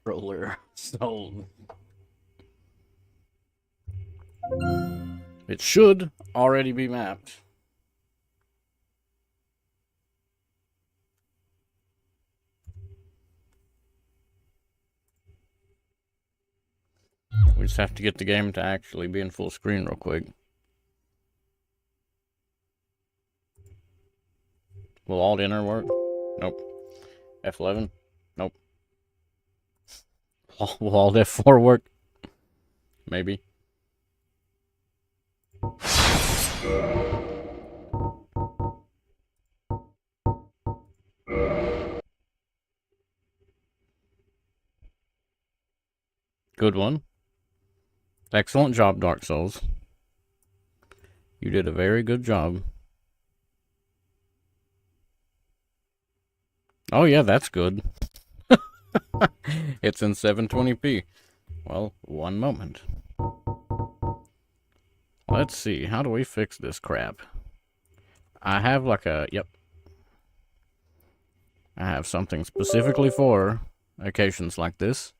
controller sold. It should already be mapped. We just have to get the game to actually be in full screen real quick. Will Alt Enter work? Nope. F11? Nope. Will Alt F4 work? Maybe. Good one. Excellent job, Dark Souls. You did a very good job. Oh yeah, that's good. It's in 720p. Well, one moment. Let's see, how do we fix this crap? I have like a, yep. I have something specifically for occasions like this.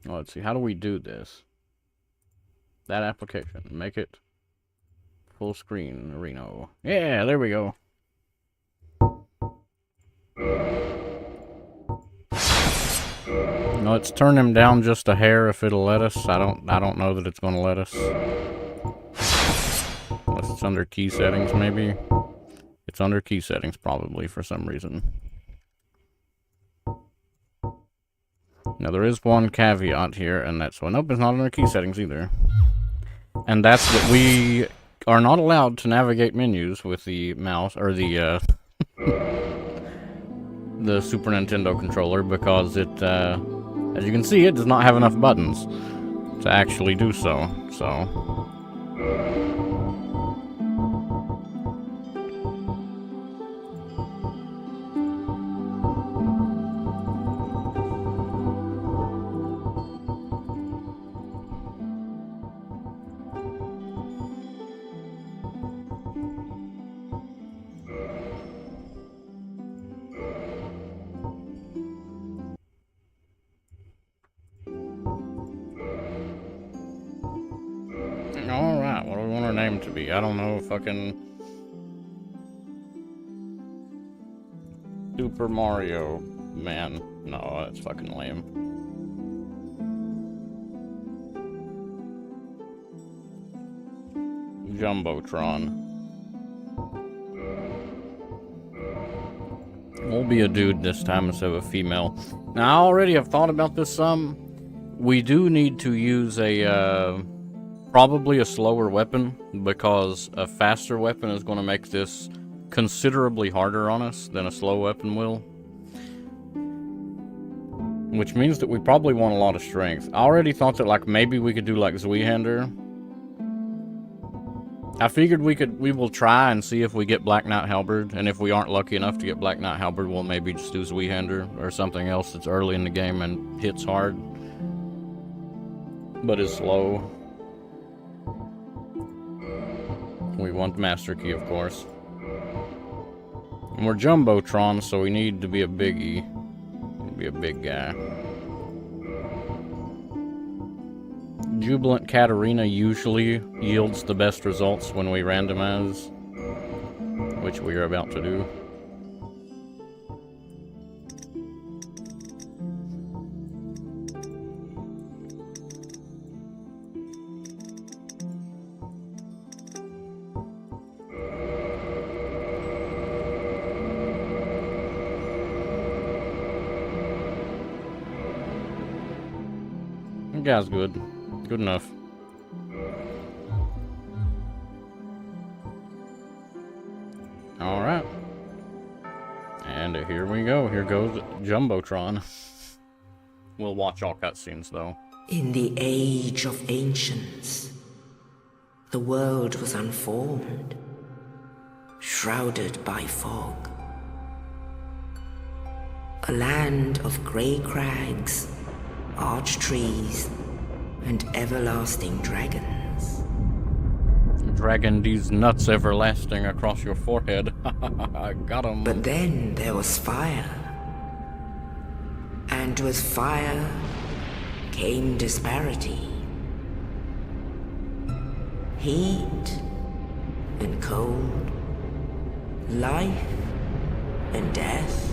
Let's see, how do we do this? That application, make it full screen, Reno. Yeah, there we go. No, let's turn him down just a hair if it'll let us. I don't know that it's gonna let us. Unless it's under key settings, maybe. It's under key settings probably for some reason. Now there is one caveat here, and that's nope, it's not under key settings either. And that's that we are not allowed to navigate menus with the mouse or the the Super Nintendo controller because it, as you can see, it does not have enough buttons to actually do so. Alright, what do we want our name to be? I don't know, fucking Super Mario Man. No, that's fucking lame. Jumbotron. We'll be a dude this time instead of a female. Now, I already have thought about this some. We do need to use a, probably a slower weapon, because a faster weapon is going to make this considerably harder on us than a slow weapon will. Which means that we probably want a lot of strength. I already thought that, like, maybe we could do, like, Zweihander. I figured we will try and see if we get Black Knight Halberd, and if we aren't lucky enough to get Black Knight Halberd, we'll maybe just do Zweihander or something else that's early in the game and hits hard, but is slow. We want Master Key, of course. And we're Jumbotron, so we need to be a biggie. Be a big guy. Jubilant Katarina usually yields the best results when we randomize, which we are about to do. That guy's good. Good enough. Alright. And here we go. Here goes Jumbotron. We'll watch all cutscenes, though. In the age of ancients, the world was unformed, shrouded by fog. A land of grey crags, arch trees, and everlasting dragons. Dragging these nuts everlasting across your forehead. I got 'em. But then there was fire. And with fire came disparity. Heat and cold. Life and death.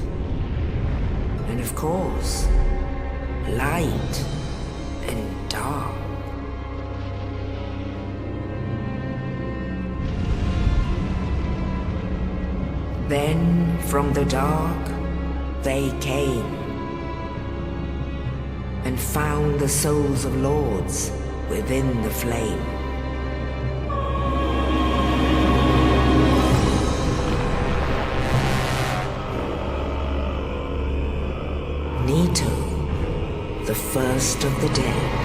And of course, light and dark. Then from the dark they came and found the souls of lords within the flame. Nito, the first of the dead.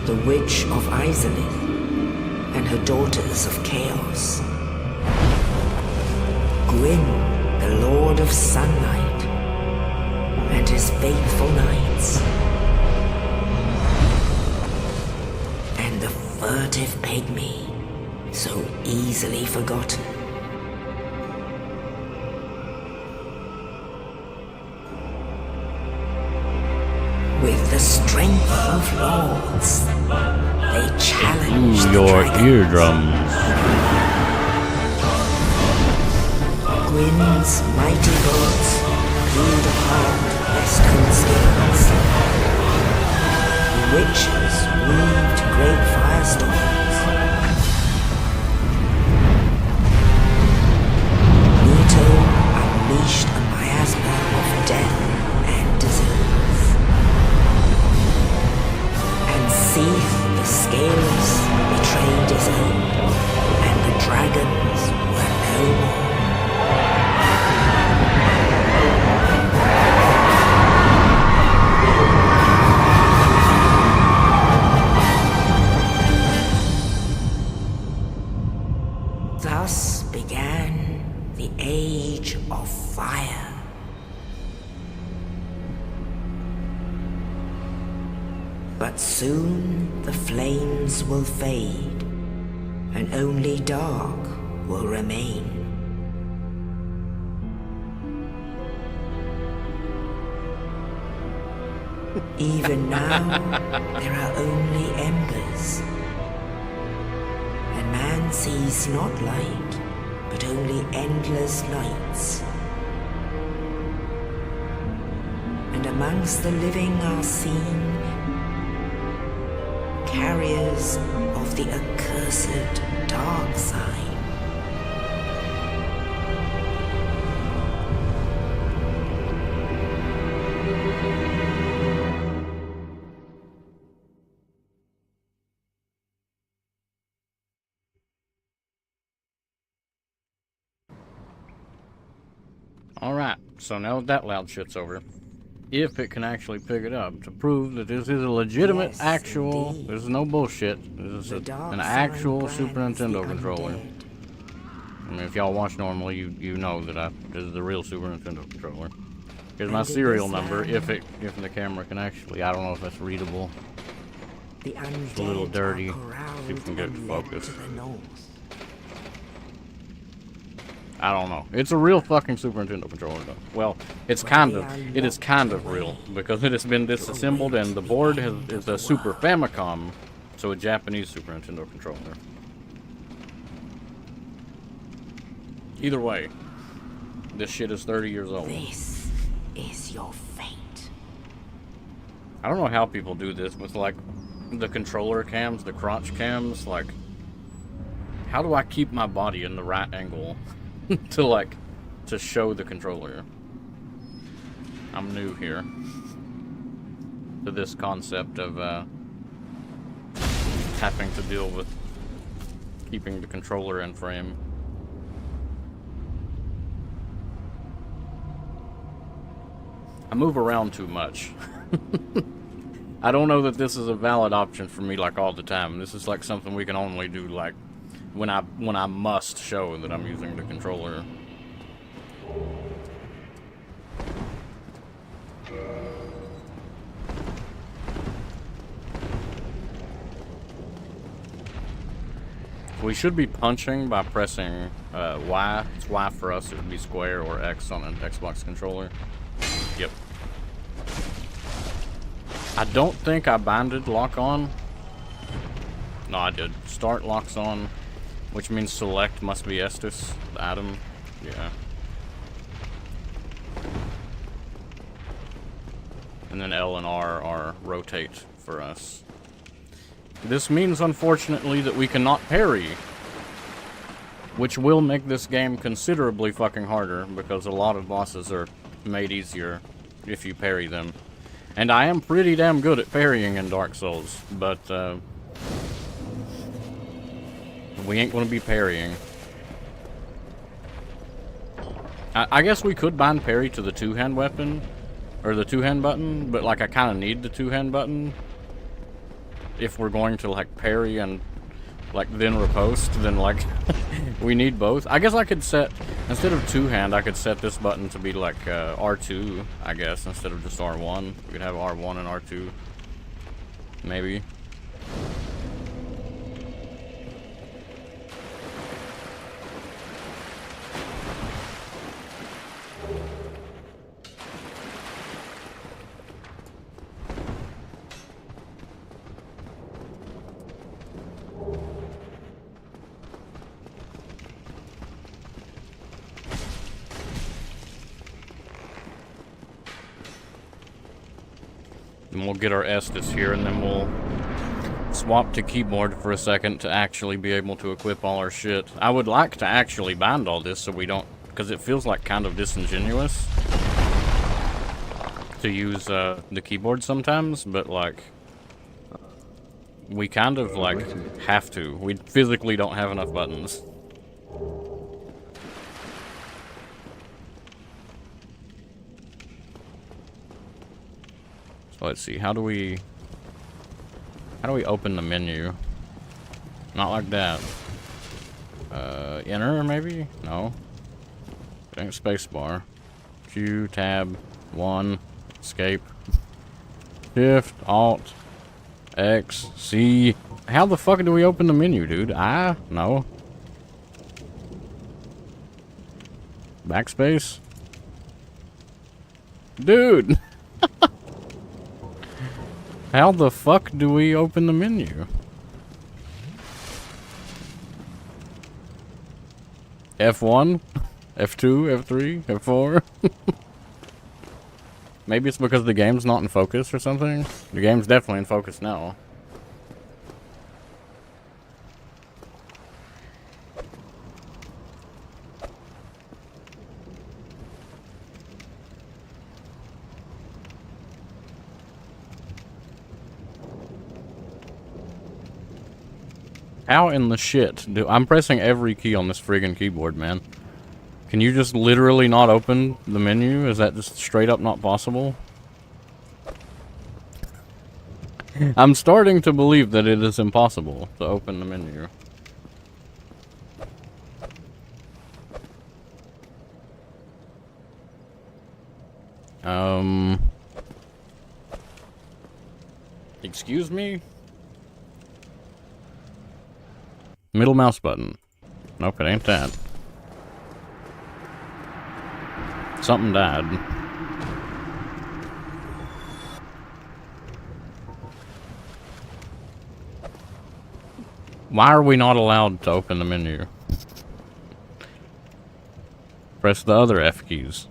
The Witch of Izalith and her daughters of Chaos. Gwyn, the Lord of Sunlight, and his faithful knights. And the furtive pygmy, so easily forgotten. With the strength of lords, they challenged your the eardrums. Gwyn's mighty bullets peeled apart their stone skins. The witches weaved great firestorms. Nito unleashed a miasma of death and disease. And Seath, the scales, betrayed his own, and the dragons were no more. Thus began the Age of Fire. But soon the flames will fade, and only dark will remain. Even now, there are only embers. And man sees not light, but only endless nights. And amongst the living are seen carriers of the accursed dark side. Alright, so now that loud shit's over, if it can actually pick it up to prove that this is a legitimate, Yes, actual, indeed. this is no bullshit, this is The dark an side actual brands Super Nintendo the controller. undead. I mean, if y'all watch normally, you know that this is the real Super Nintendo controller. Here's my And in serial this number, land- if the camera can actually, I don't know if that's readable. The undead a little dirty. are corralled See if we can get it and led focused. to the north. I don't know. It's a real fucking Super Nintendo controller, though. Well, it's it is kind of real, because it has been disassembled, and the board is a Super Famicom, so a Japanese Super Nintendo controller. Either way, this shit is 30 years old. This is your fate. I don't know how people do this with, like, the controller cams, the crotch cams, like, how do I keep my body in the right angle to show the controller? I'm new here to this concept of having to deal with keeping the controller in frame. I move around too much. I don't know that this is a valid option for me, like, all the time. This is like something we can only do, like, when I must show that I'm using the controller. We should be punching by pressing Y. It's Y for us, it would be square, or X on an Xbox controller. Yep. I don't think I binded lock on. No, I did. Start locks on, which means select must be Estus, the item. Yeah. And then L and R are rotate for us. This means, unfortunately, that we cannot parry, which will make this game considerably fucking harder, because a lot of bosses are made easier if you parry them. And I am pretty damn good at parrying in Dark Souls, but we ain't gonna be parrying. I guess we could bind parry to the two-hand weapon, or the two-hand button, but like I kind of need the two-hand button. If we're going to like parry and like then riposte, then like we need both. I guess I could set, instead of two-hand, I could set this button to be like R2, I guess, instead of just R1. We could have R1 and R2, maybe. And we'll get our Estus here, and then we'll swap to keyboard for a second to actually be able to equip all our shit. I would like to actually bind all this so we don't, because it feels like kind of disingenuous to use the keyboard sometimes, but like we kind of like have to. We physically don't have enough buttons. So let's see, how do we open the menu? Not like that. Enter maybe? No. I think spacebar. Q, tab, 1, escape. Shift, Alt, X, C. How the fuck do we open the menu, dude? I? No. Backspace? Dude! How the fuck do we open the menu? F1? F2? F3? F4? Maybe it's because the game's not in focus or something? The game's definitely in focus now. How in the shit do... I'm pressing every key on this friggin' keyboard, man. Can you just literally not open the menu? Is that just straight up not possible? I'm starting to believe that it is impossible to open the menu. Excuse me? Middle mouse button. Nope, it ain't that. Something died. Why are we not allowed to open the menu? Press the other F keys.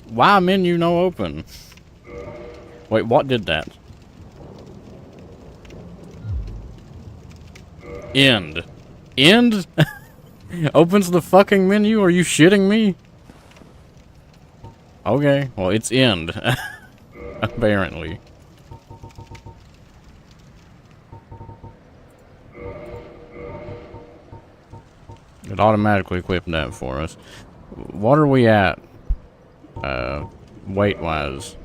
Why menu no open? Wait, what did that? End. End? Opens the fucking menu? Are you shitting me? Okay, well, it's end. Apparently. It automatically equipped that for us. What are we at? Weight-wise.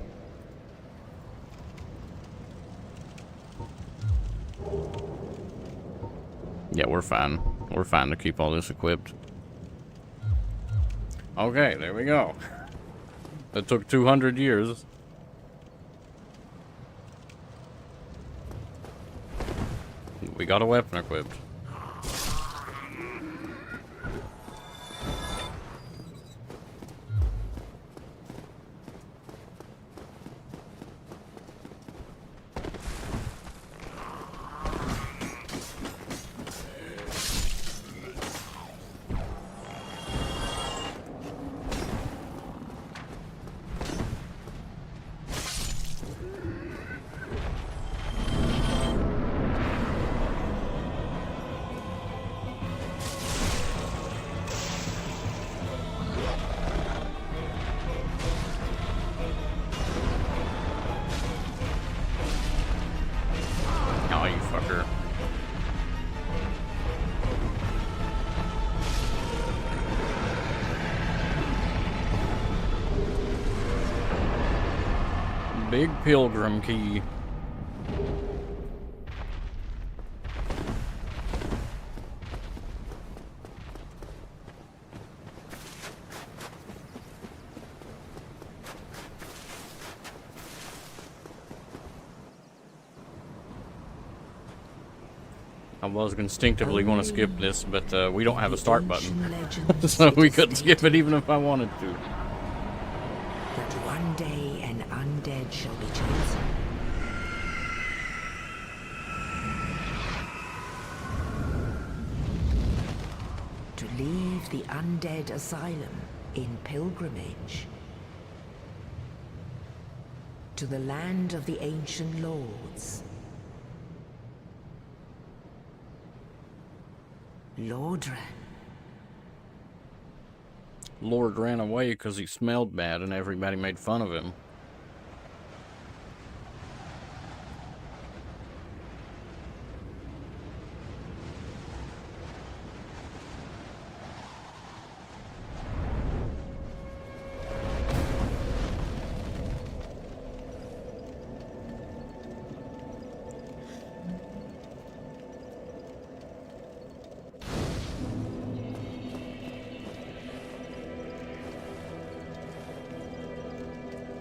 Yeah, we're fine. We're fine to keep all this equipped. Okay, there we go. That took 200 years. We got a weapon equipped. Oh, you fucker. Big pilgrim key. I was instinctively going to skip this, but we don't have a start button. So we couldn't skip it even if I wanted to. That one day an undead shall be chosen. To leave the undead asylum in pilgrimage. To the land of the ancient lords. Lordran. Lord ran away because he smelled bad and everybody made fun of him.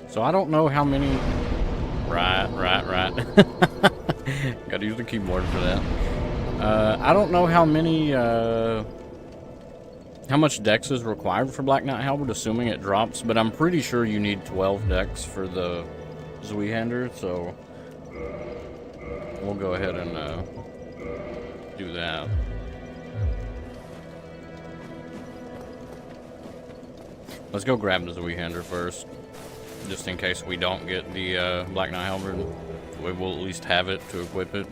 So I don't know how many... Right. Gotta use the keyboard for that. I don't know how many, how much dex is required for Black Knight Halberd, assuming it drops, but I'm pretty sure you need 12 dex for the Zweihander, so... We'll go ahead and, do that. Let's go grab the Zweihander first. Just in case we don't get the Black Knight Halberd, we will at least have it to equip it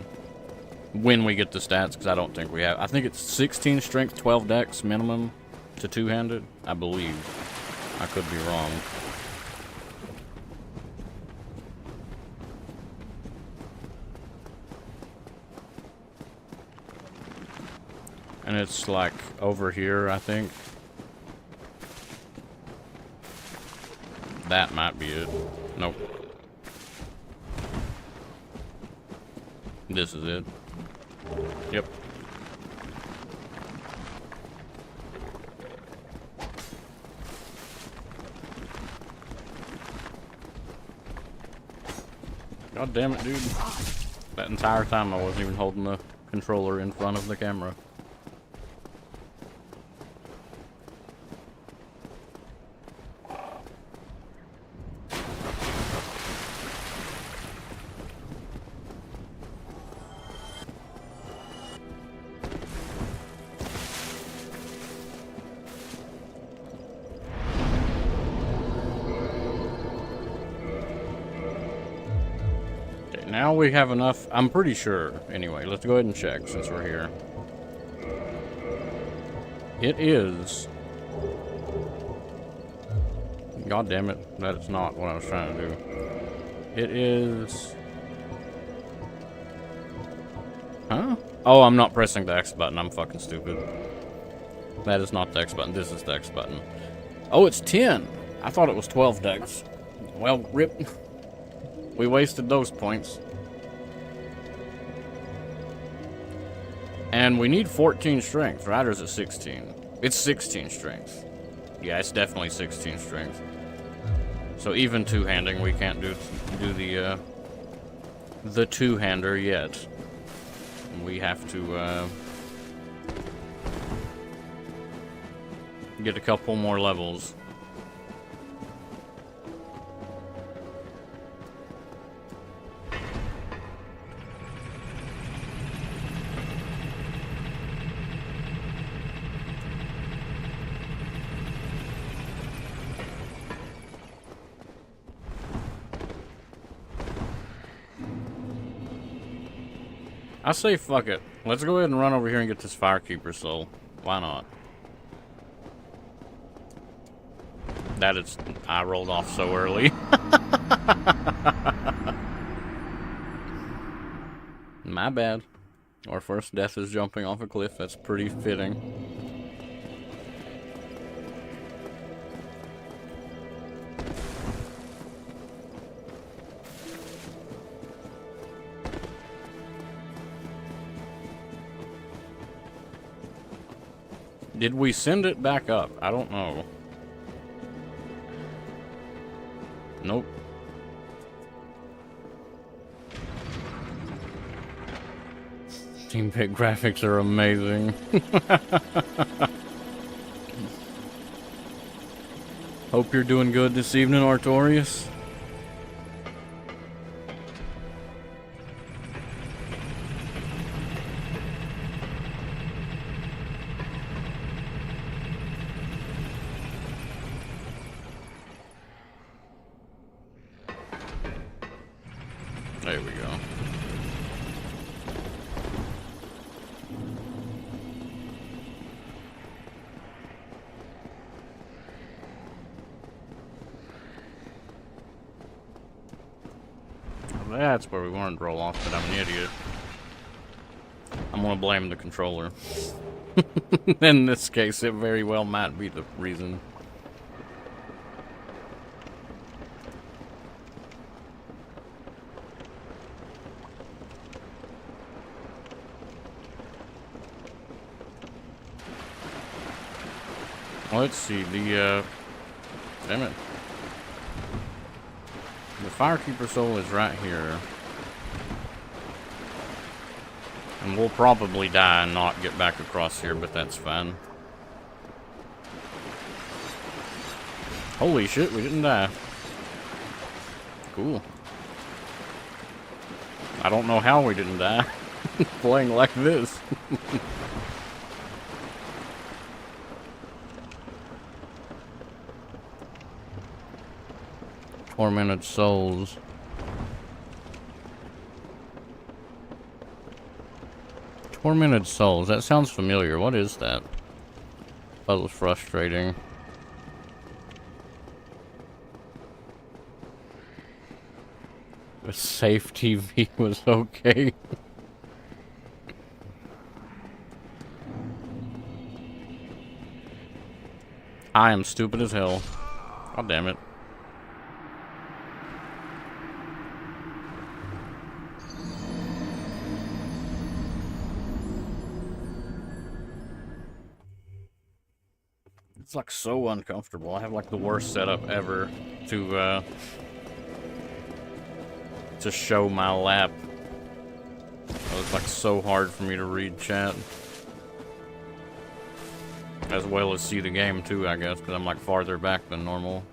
when we get the stats, because I don't think we have. I think it's 16 strength, 12 dex minimum to two-handed, I believe. I could be wrong. And it's like over here, I think. That might be it. Nope. This is it. Yep. God damn it, dude. That entire time I wasn't even holding the controller in front of the camera. Now we have enough, I'm pretty sure. Anyway, let's go ahead and check since we're here. It is... God damn it, that is not what I was trying to do. It is... Huh? Oh, I'm not pressing the X button, I'm fucking stupid. That is not the X button, this is the X button. Oh, it's 10! I thought it was 12 dex. Well, rip. We wasted those points. And we need 14 strength, right? Or is it 16? It's 16 strength. Yeah, it's definitely 16 strength. So even two-handing, we can't do the two-hander yet. we have to get a couple more levels. I say fuck it. Let's go ahead and run over here and get this Firekeeper soul. Why not? That is... I rolled off so early. My bad. Our first death is jumping off a cliff. That's pretty fitting. Did we send it back up? I don't know. Nope. Team Pick graphics are amazing. Hope you're doing good this evening, Artorius. There we go. Well, that's where we wanted to roll off, but I'm an idiot. I'm gonna blame the controller. In this case, it very well might be the reason. Let's see, damn it. The Firekeeper soul is right here. And we'll probably die and not get back across here, but that's fine. Holy shit, we didn't die. Cool. I don't know how we didn't die. Playing like this. Tormented souls. Tormented souls. That sounds familiar. What is that? That was frustrating. The safe TV was okay. I am stupid as hell. God damn it. It's like so uncomfortable. I have like the worst setup ever to show my lap. It's like so hard for me to read chat. As well as see the game too, I guess, because I'm like farther back than normal.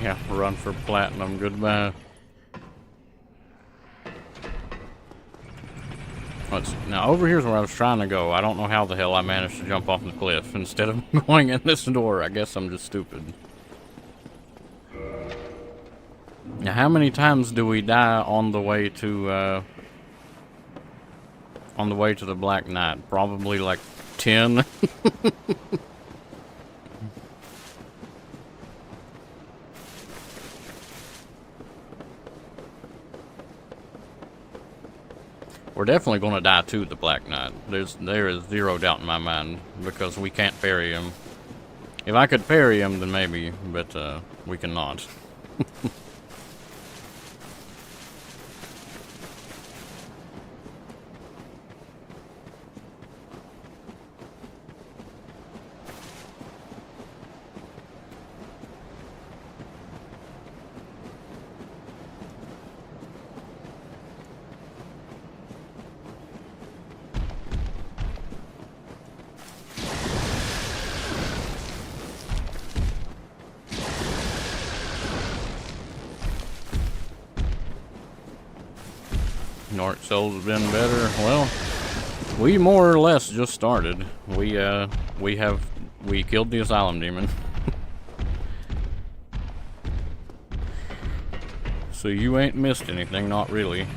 Yeah, run for platinum, goodbye. Now over here's where I was trying to go. I don't know how the hell I managed to jump off the cliff instead of going in this door. I guess I'm just stupid. Now how many times do we die on the way to the Black Knight? Probably like 10. We're definitely going to die to the Black Knight. There is zero doubt in my mind, because we can't parry him. If I could parry him, then maybe, but we cannot. Dark Souls have been better. Well, we more or less just started. We killed the Asylum Demon. So you ain't missed anything, not really.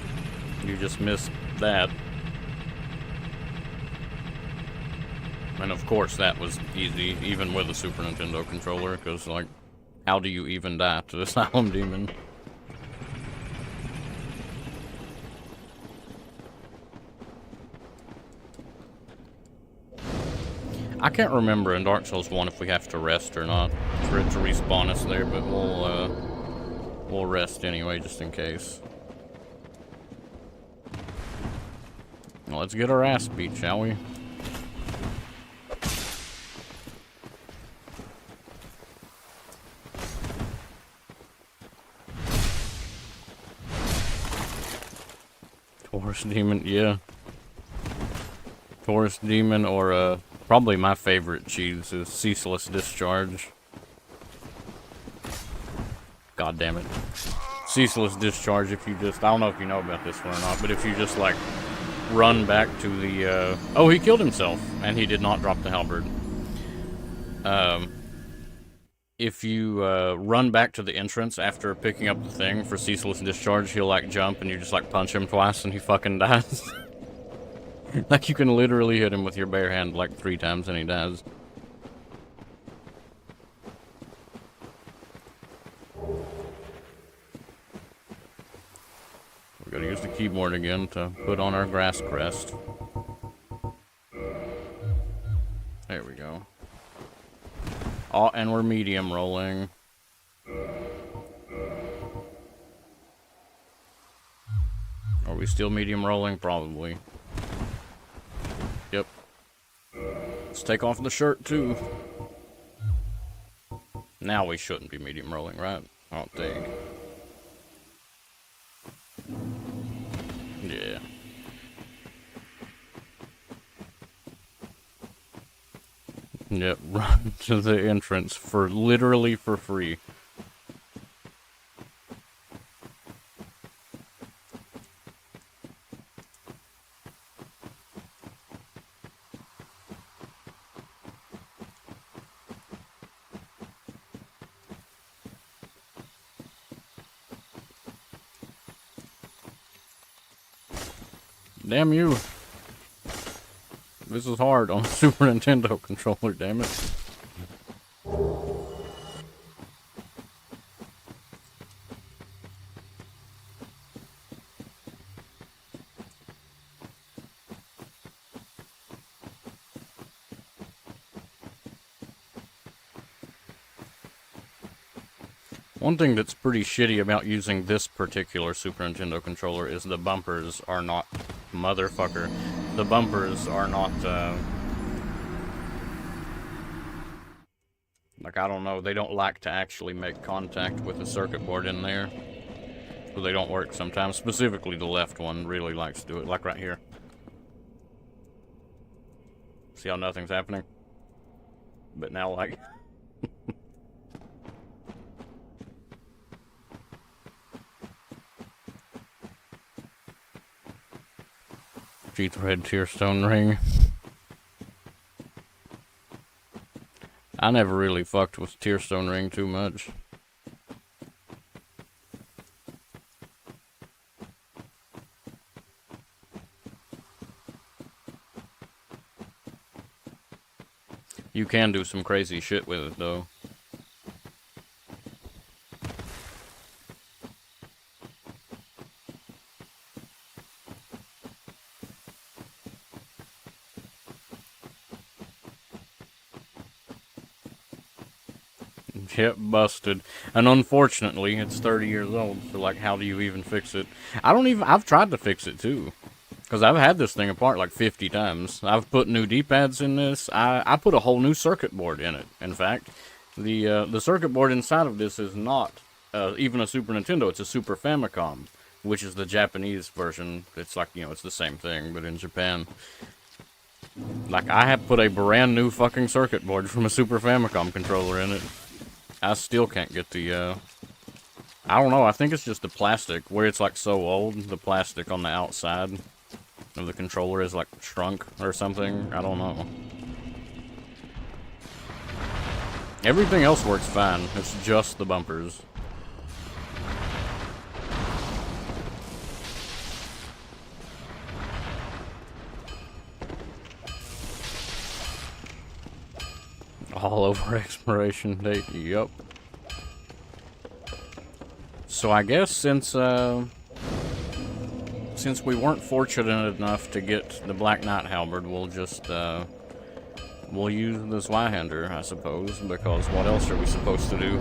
You just missed that. And of course that was easy, even with a Super Nintendo controller, because, like, how do you even die to the Asylum Demon? I can't remember in Dark Souls 1 if we have to rest or not for it to respawn us there, but we'll rest anyway, just in case. Well, let's get our ass beat, shall we? Taurus Demon, yeah. Taurus Demon, or probably my favorite cheese is Ceaseless Discharge. God damn it. Ceaseless Discharge, if you just, I don't know if you know about this one or not, but if you just, like, run back to the, oh, he killed himself, and he did not drop the halberd. If you, run back to the entrance after picking up the thing for Ceaseless Discharge, he'll, like, jump, and you just, like, punch him twice, and he fucking dies. Like, you can literally hit him with your bare hand, like, 3 times, and he dies. We're gonna use the keyboard again to put on our grass crest. There we go. Oh, and we're medium rolling. Are we still medium rolling? Probably. Yep. Let's take off the shirt, too. Now we shouldn't be medium rolling, right? I don't think. Yeah. Yep, run to the entrance for literally for free. Damn you. This is hard on a Super Nintendo controller, damn it. One thing that's pretty shitty about using this particular Super Nintendo controller is the bumpers are not... Motherfucker. The bumpers are not, like, I don't know, they don't like to actually make contact with the circuit board in there. So they don't work sometimes. Specifically, the left one really likes to do it, like right here. See how nothing's happening? But now, like... Teeth Red Tearstone Ring. I never really fucked with Tearstone Ring too much. You can do some crazy shit with it, though. Yep, busted. And unfortunately, it's 30 years old, so, like, how do you even fix it? I've tried to fix it, too. Because I've had this thing apart, like, 50 times. I've put new D-pads in this. I put a whole new circuit board in it, in fact. The circuit board inside of this is not even a Super Nintendo, it's a Super Famicom, which is the Japanese version. It's like, you know, it's the same thing, but in Japan. Like, I have put a brand new fucking circuit board from a Super Famicom controller in it. I still can't get the I don't know, I think it's just the plastic, where it's like so old, the plastic on the outside of the controller is like shrunk or something. I don't know. Everything else works fine, it's just the bumpers. All over expiration date, yup. So I guess since we weren't fortunate enough to get the Black Knight Halberd, we'll just we'll use the Zweihander, I suppose, because what else are we supposed to do?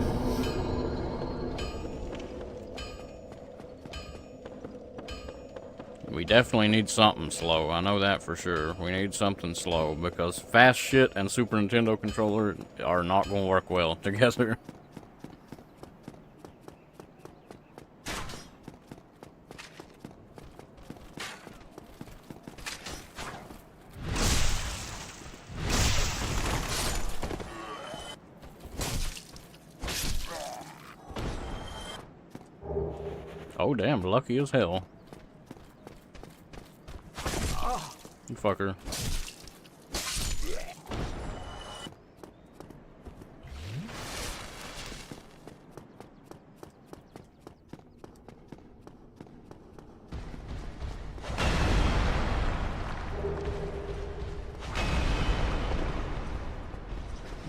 We definitely need something slow, I know that for sure. We need something slow, because fast shit and Super Nintendo controller are not going to work well together. Oh damn, lucky as hell. You fucker.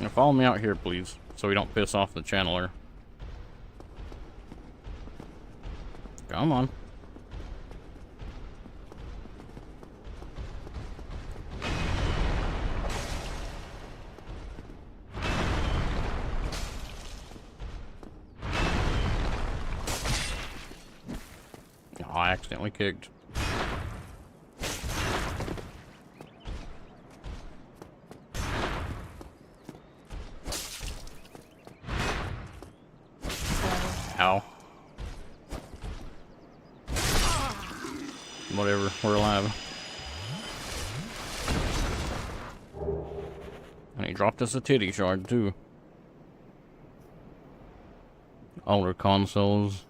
Now follow me out here, please, so we don't piss off the channeler. Come on. Oh, I accidentally kicked. Ow. Whatever, we're alive. And he dropped us a titty shard, too. Older consoles.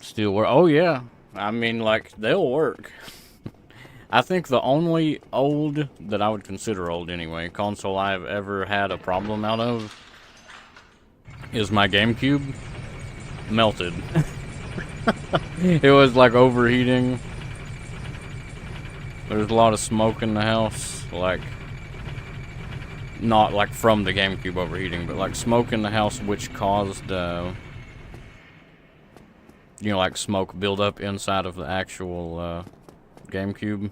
Still work. Oh, yeah. I mean, like, they'll work. I think the only old, that I would consider old anyway, console I've ever had a problem out of is my GameCube. Melted. It was like overheating. There's a lot of smoke in the house, like not like from the GameCube overheating, but like smoke in the house which caused you know, like smoke buildup inside of the actual GameCube.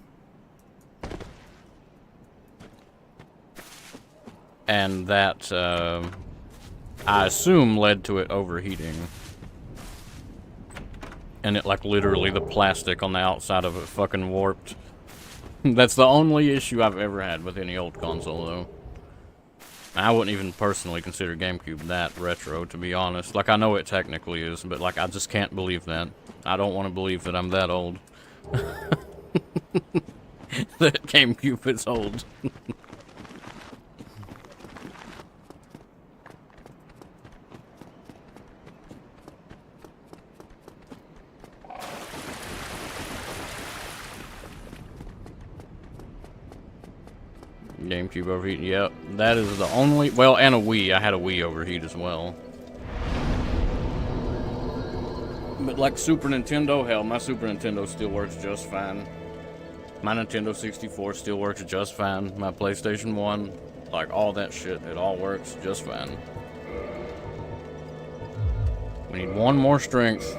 And that I assume led to it overheating. And it, like, literally the plastic on the outside of it fucking warped. That's the only issue I've ever had with any old console, though. I wouldn't even personally consider GameCube that retro, to be honest. Like, I know it technically is, but, like, I just can't believe that. I don't want to believe that I'm that old. That GameCube is old. GameCube overheating, yep. That is the only... Well, and a Wii. I had a Wii overheat as well. But like Super Nintendo, hell, my Super Nintendo still works just fine. My Nintendo 64 still works just fine. My PlayStation 1, like all that shit, it all works just fine. We need one more strength.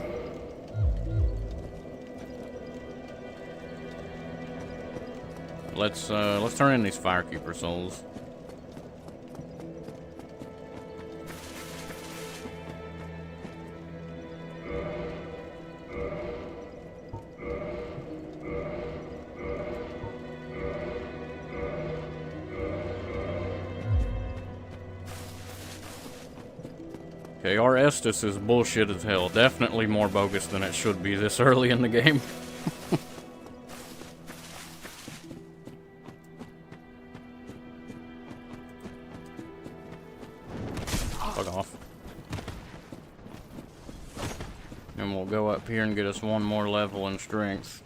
Let's turn in these Firekeeper souls. Okay, our Estus is bullshit as hell. Definitely more bogus than it should be this early in the game. Fuck off. go up here and get us one more level in strength.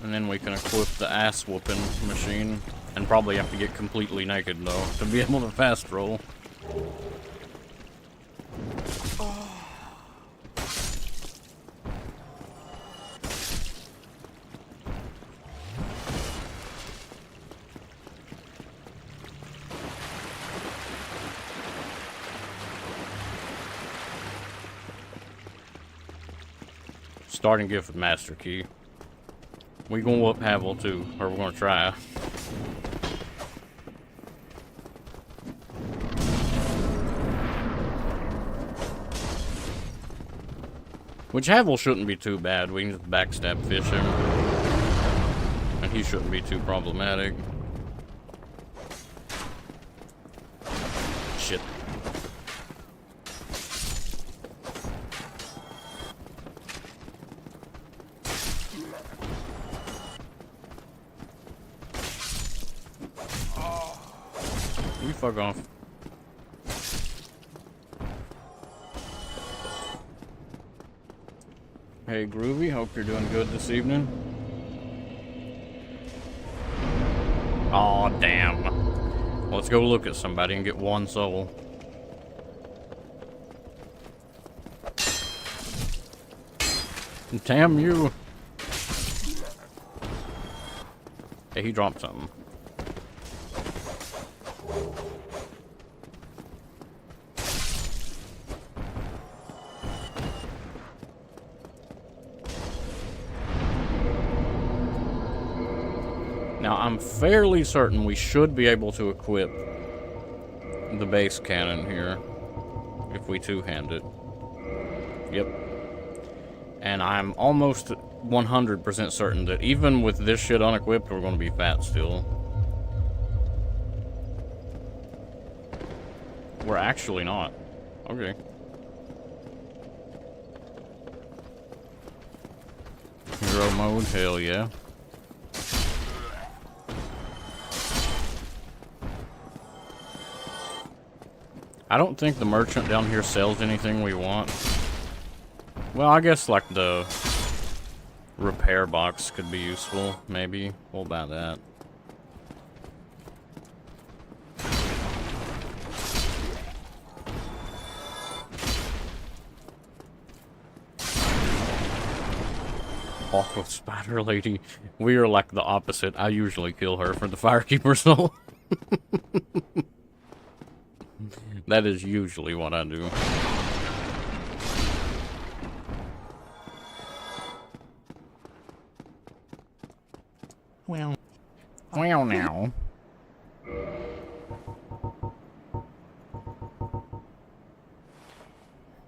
And then we can equip the ass whooping machine. And probably have to get completely naked though to be able to fast roll. Starting gift with master key. We gonna whoop Havel too, or we're gonna try. Which Havel shouldn't be too bad. We can just backstab fish him, and he shouldn't be too problematic. Shit. You fuck off. Hey Groovy, hope you're doing good this evening. Aw, damn. Let's go look at somebody and get one soul. Damn you. Hey, he dropped something. Now, I'm fairly certain we should be able to equip the base cannon here if we two-hand it. Yep. And I'm almost 100% certain that even with this shit unequipped, we're going to be fat still. We're actually not. Okay. Hero mode? Hell yeah. I don't think the merchant down here sells anything we want. Well, I guess like the repair box could be useful, maybe. We'll buy that. Awful spider lady. We are like the opposite. I usually kill her for the firekeeper soul. That is usually what I do. Well now.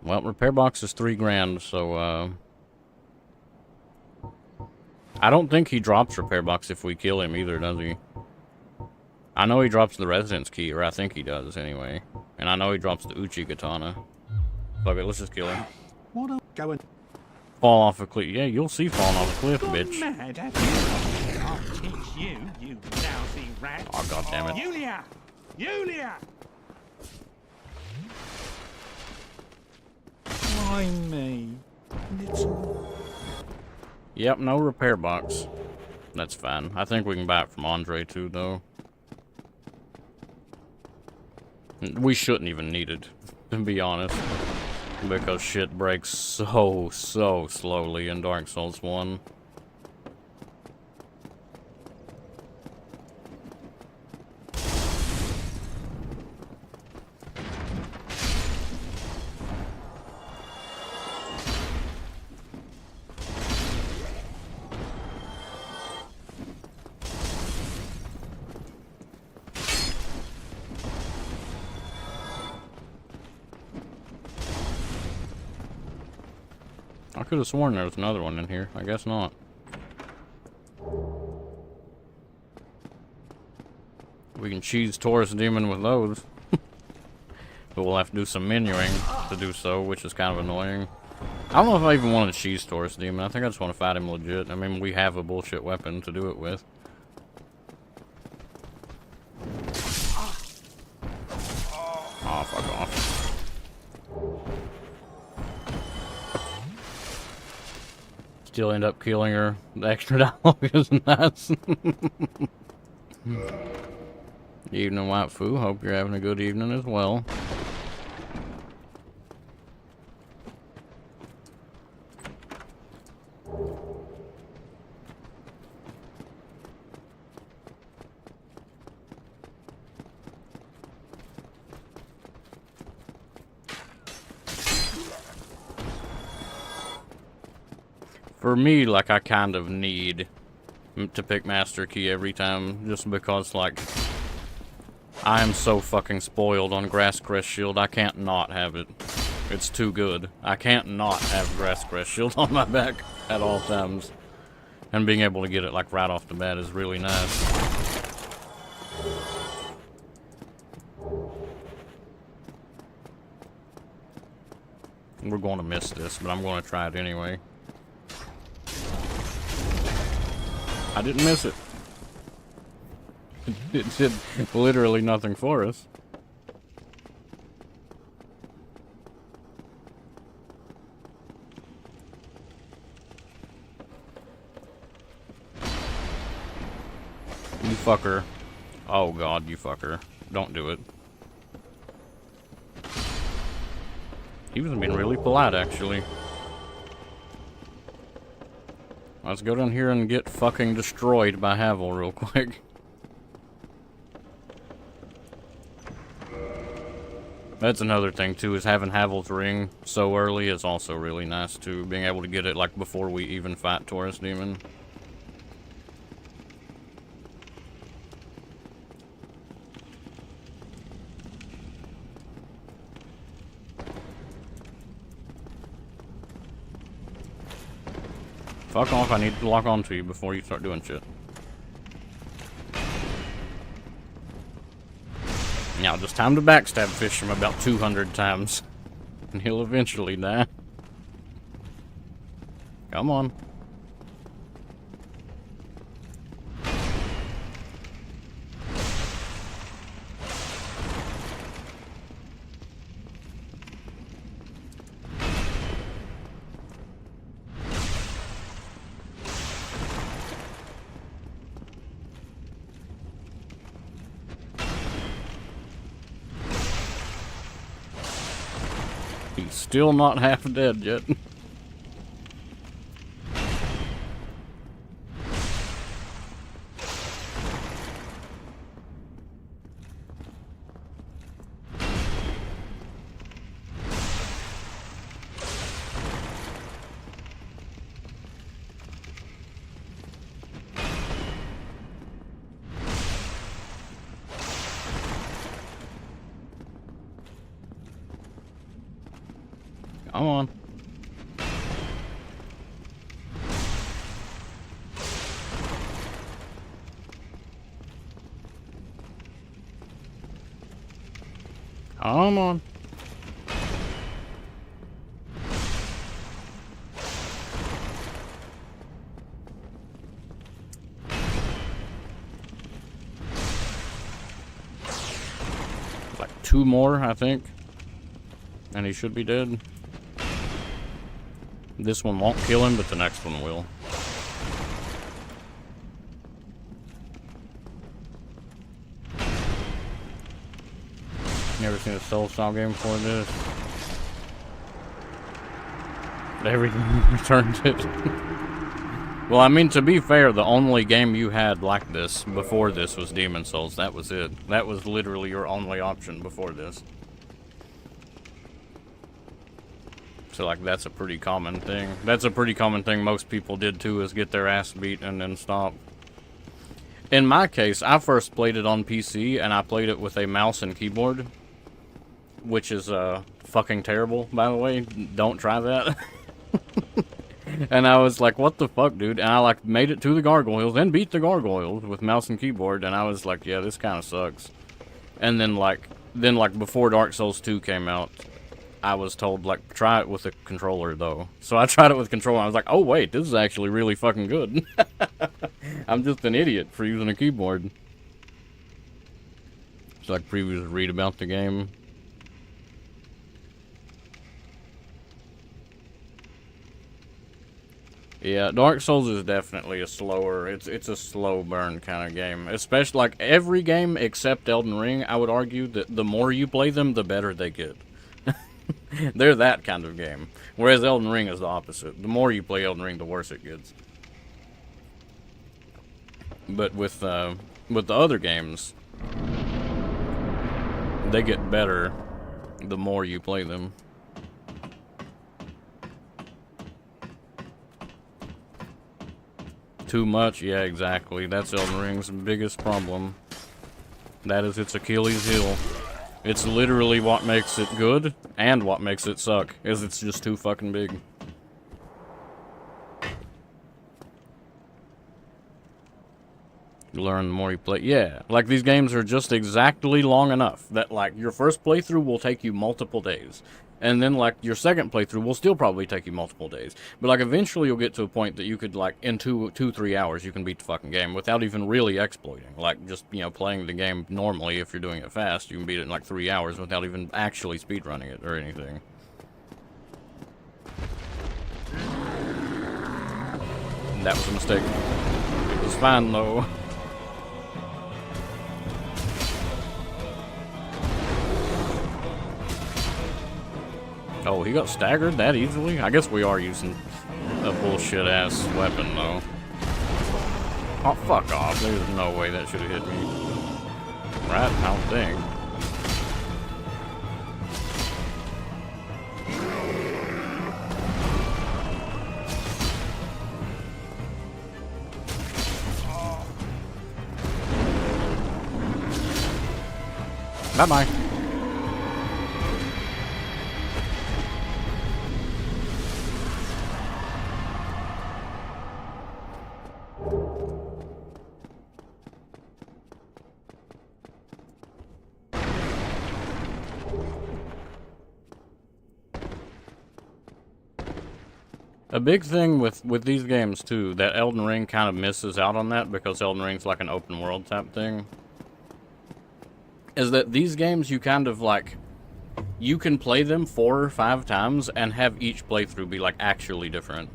Well, repair box is $3 grand, so I don't think he drops repair box if we kill him either, does he? I know he drops the residence key, or I think he does anyway. And I know he drops the Uchi katana. Fuck it, let's just kill him. What a going? Fall off a cliff. Yeah, you'll see falling off a cliff, bitch. Mad, have you? I'll teach you, you lousy rat. Oh, god damn it. Yulia! Yulia! Why me? Little. Yep, no repair box. That's fine. I think we can buy it from Andre too, though. We shouldn't even need it, to be honest. Because shit breaks so slowly in Dark Souls 1. I could have sworn there was another one in here. I guess not. We can cheese Taurus Demon with those. But we'll have to do some menuing to do so, which is kind of annoying. I don't know if I even want to cheese Taurus Demon. I think I just want to fight him legit. I mean, we have a bullshit weapon to do it with. Oh, fuck off. still end up killing her. The extra dialogue is nice. Evening, White Foo. Hope you're having a good evening as well. For me, like, I kind of need to pick Master Key every time, just because, like, I am so fucking spoiled on Grass Crest Shield, I can't not have it. It's too good. I can't not have Grass Crest Shield on my back at all times. And being able to get it, like, right off the bat is really nice. We're going to miss this, but I'm going to try it anyway. I didn't miss it. It did literally nothing for us. You fucker. Oh god, you fucker. Don't do it. He was being really polite, actually. Let's go down here and get fucking destroyed by Havel real quick. That's another thing too, is having Havel's ring so early is also really nice too. Being able to get it like before we even fight Taurus Demon. Fuck off, I need to lock onto you before you start doing shit. Now, just time to backstab fish him about 200 times. And he'll eventually die. Come on. He's still not half dead yet. Come on. Come on. Like 2 more, I think. And he should be dead. This one won't kill him, but the next one will. Never seen a Soul-style game before this. Everything returned it. Well, I mean, to be fair, the only game you had like this before this was Demon Souls. That was it. That was literally your only option before this. So, like, that's a pretty common thing. That's a pretty common thing most people did, too, is get their ass beat and then stop. In my case, I first played it on PC, and I played it with a mouse and keyboard. Which is, fucking terrible, by the way. Don't try that. And I was like, what the fuck, dude? And I, like, made it to the gargoyles, then beat the gargoyles with mouse and keyboard, and I was like, yeah, this kind of sucks. And then, like, before Dark Souls 2 came out, I was told, like, try it with a controller, though. So I tried it with a controller, and I was like, oh, wait, this is actually really fucking good. I'm just an idiot for using a keyboard. So, like, previews read about the game. Yeah, Dark Souls is definitely a slower, it's a slow burn kind of game. Especially, like, every game except Elden Ring, I would argue that the more you play them, the better they get. They're that kind of game. Whereas Elden Ring is the opposite. The more you play Elden Ring, the worse it gets. But with the other games, they get better the more you play them. Too much? Yeah, exactly. That's Elden Ring's biggest problem. That is its Achilles heel. It's literally what makes it good, and what makes it suck, is it's just too fucking big. You learn the more you play. Yeah, like these games are just exactly long enough that like your first playthrough will take you multiple days. And then, like, your second playthrough will still probably take you multiple days. But, like, eventually you'll get to a point that you could, like, in 3 hours, you can beat the fucking game without even really exploiting. Like, just, you know, playing the game normally, if you're doing it fast, you can beat it in, like, 3 hours without even actually speedrunning it or anything. That was a mistake. It was fine, though. Oh, he got staggered that easily? I guess we are using a bullshit-ass weapon, though. Oh, fuck off. There's no way that should have hit me. Right? I don't think. Bye-bye. A big thing with these games, too, that Elden Ring kind of misses out on that, because Elden Ring's like an open world type thing, is that these games you kind of, like, you can play them 4 or 5 times and have each playthrough be, like, actually different.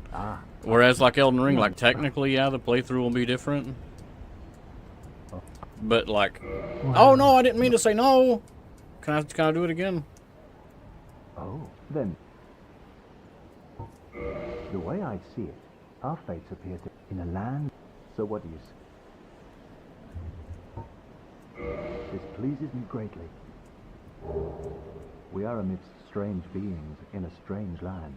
Whereas, like, Elden Ring, like, technically, yeah, the playthrough will be different. But, like, oh, no, I didn't mean to say no! Can I do it again? Oh, then. The way I see it, our fates appear to in a land. So what do you say? This pleases me greatly. We are amidst strange beings in a strange land.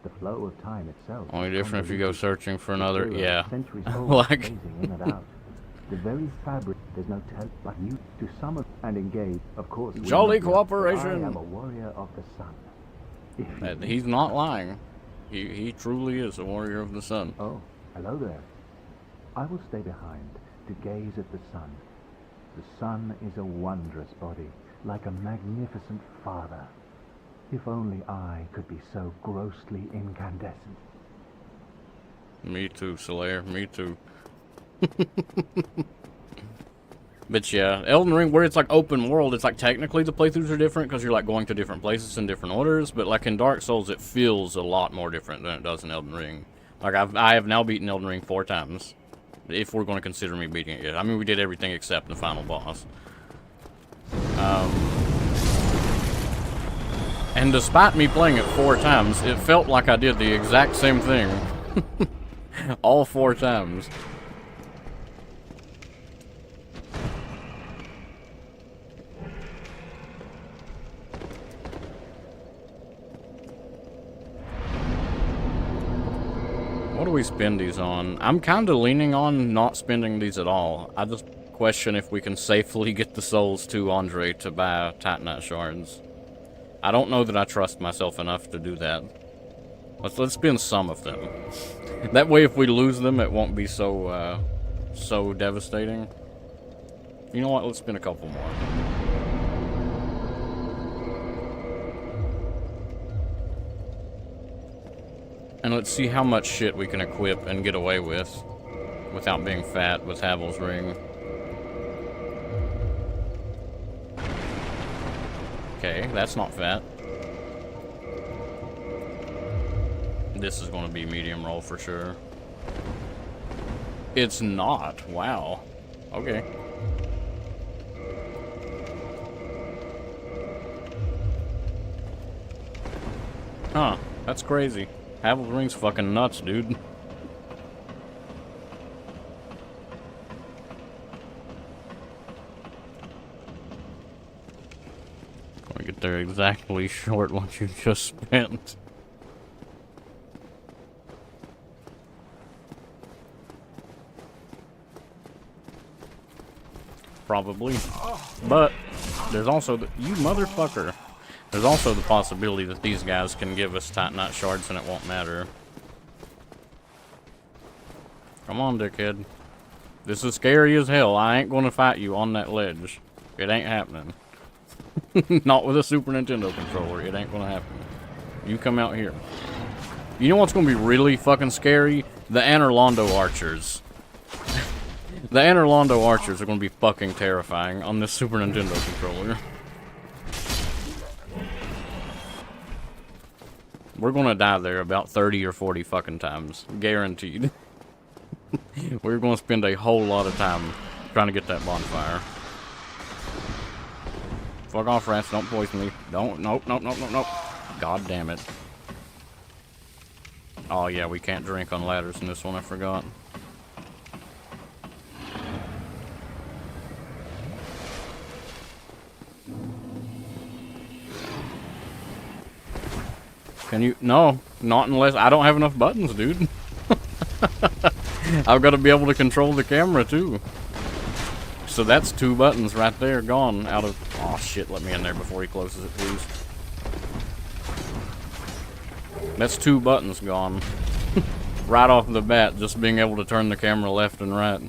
The flow of time itself. Only different if you go searching for another. Yeah. Centuries old, Like. phasing in and out. The very fabric. There's no tell, but you to summon and engage. Of course. Jolly cooperation. I am a warrior of the sun. He's not lying. He truly is a warrior of the sun. Oh, hello there. I will stay behind to gaze at the sun. The sun is a wondrous body, like a magnificent father. If only I could be so grossly incandescent. Me too, Slayer. Me too. But yeah, Elden Ring, where it's like open world, it's like technically the playthroughs are different because you're like going to different places in different orders, but like in Dark Souls it feels a lot more different than it does in Elden Ring. Like I have now beaten Elden Ring 4 times, if we're going to consider me beating it yet. I mean, we did everything except the final boss. And despite me playing it 4 times, it felt like I did the exact same thing. All 4 times. What do we spend these on? I'm kind of leaning on not spending these at all. I just question if we can safely get the souls to Andre to buy Titanite shards. I don't know that I trust myself enough to do that. Let's spend some of them. That way if we lose them, it won't be so, so devastating. You know what? Let's spend a couple more. And let's see how much shit we can equip and get away with without being fat with Havel's ring. Okay, that's not fat. This is going to be medium roll for sure. It's not. Wow. Okay. Huh. That's crazy. Havel's Ring's fucking nuts, dude. Gonna get there exactly short what you just spent. Probably. But there's also the, you motherfucker. There's also the possibility that these guys can give us Titanite shards and it won't matter. Come on, dickhead. This is scary as hell. I ain't gonna fight you on that ledge. It ain't happening. Not with a Super Nintendo controller. It ain't gonna happen. You come out here. You know what's gonna be really fucking scary? The Anorlando archers. The Anorlando archers are gonna be fucking terrifying on this Super Nintendo controller. We're gonna die there about 30 or 40 fucking times. Guaranteed. We're gonna spend a whole lot of time trying to get that bonfire. Fuck off, rats. Don't poison me. Don't. Nope, nope, nope, nope, nope. God damn it. Oh, yeah, we can't drink on ladders in this one. I forgot. Can you? No, not unless I don't have enough buttons, dude. I've got to be able to control the camera too. So that's 2 buttons right there gone out of. Oh shit! Let me in there before he closes it, please. That's 2 buttons gone. Right off the bat, just being able to turn the camera left and right.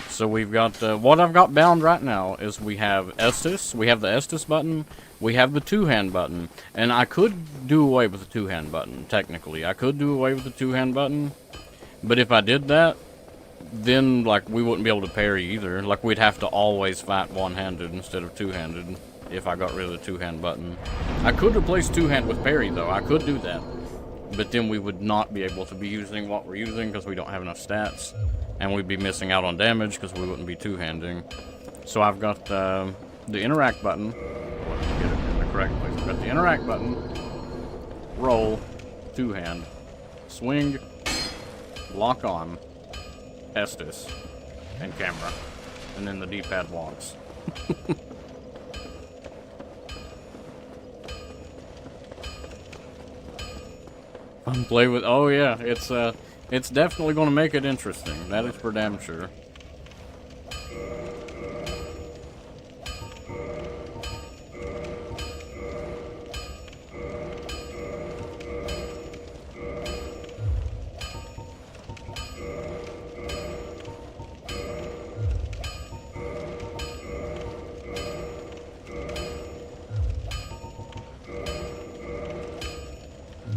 So we've got, what I've got bound right now is we have Estus, we have the Estus button, we have the 2-hand button, and I could do away with the 2-hand button, technically. I could do away with the 2-hand button, but if I did that, then, like, we wouldn't be able to parry either. Like, we'd have to always fight one-handed instead of 2-handed if I got rid of the 2-hand button. I could replace 2-hand with parry, though. I could do that. But then we would not be able to be using what we're using because we don't have enough stats. And we'd be missing out on damage because we wouldn't be 2-handing. So I've got the interact button. Let me get it in the correct place. I've got the interact button. Roll. 2-hand. Swing. Lock on. Estus. And camera. And then the D-pad walks. Fun play with. Oh yeah, it's definitely going to make it interesting. That is for damn sure.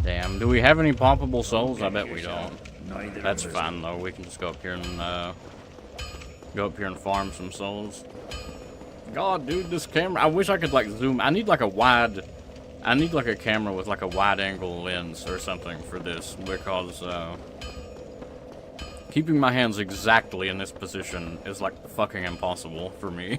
Damn, do we have any poppable souls? I bet we don't. That's fine though. We can just go up here and farm some souls. God, dude, this camera. I wish I could like zoom. I need like a camera with like a wide angle lens or something for this because keeping my hands exactly in this position is like fucking impossible for me.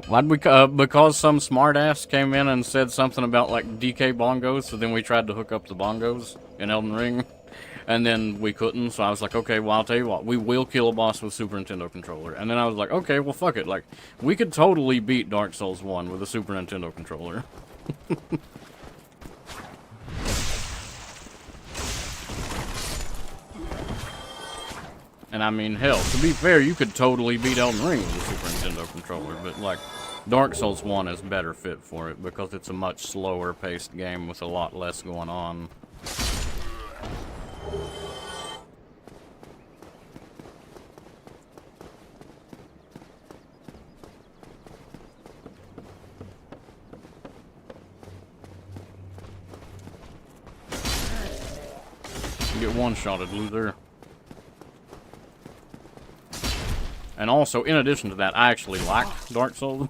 Why'd we, because some smartass came in and said something about, like, DK bongos, so then we tried to hook up the bongos in Elden Ring, and then we couldn't, so I was like, okay, well, I'll tell you what, we will kill a boss with Super Nintendo controller, and then I was like, okay, well, fuck it, like, we could totally beat Dark Souls 1 with a Super Nintendo controller. And I mean, hell, to be fair, you could totally beat Elden Ring with a Super Nintendo controller, but like, Dark Souls 1 is better fit for it because it's a much slower paced game with a lot less going on. get one-shotted, loser. And also, in addition to that, I actually like Dark Souls.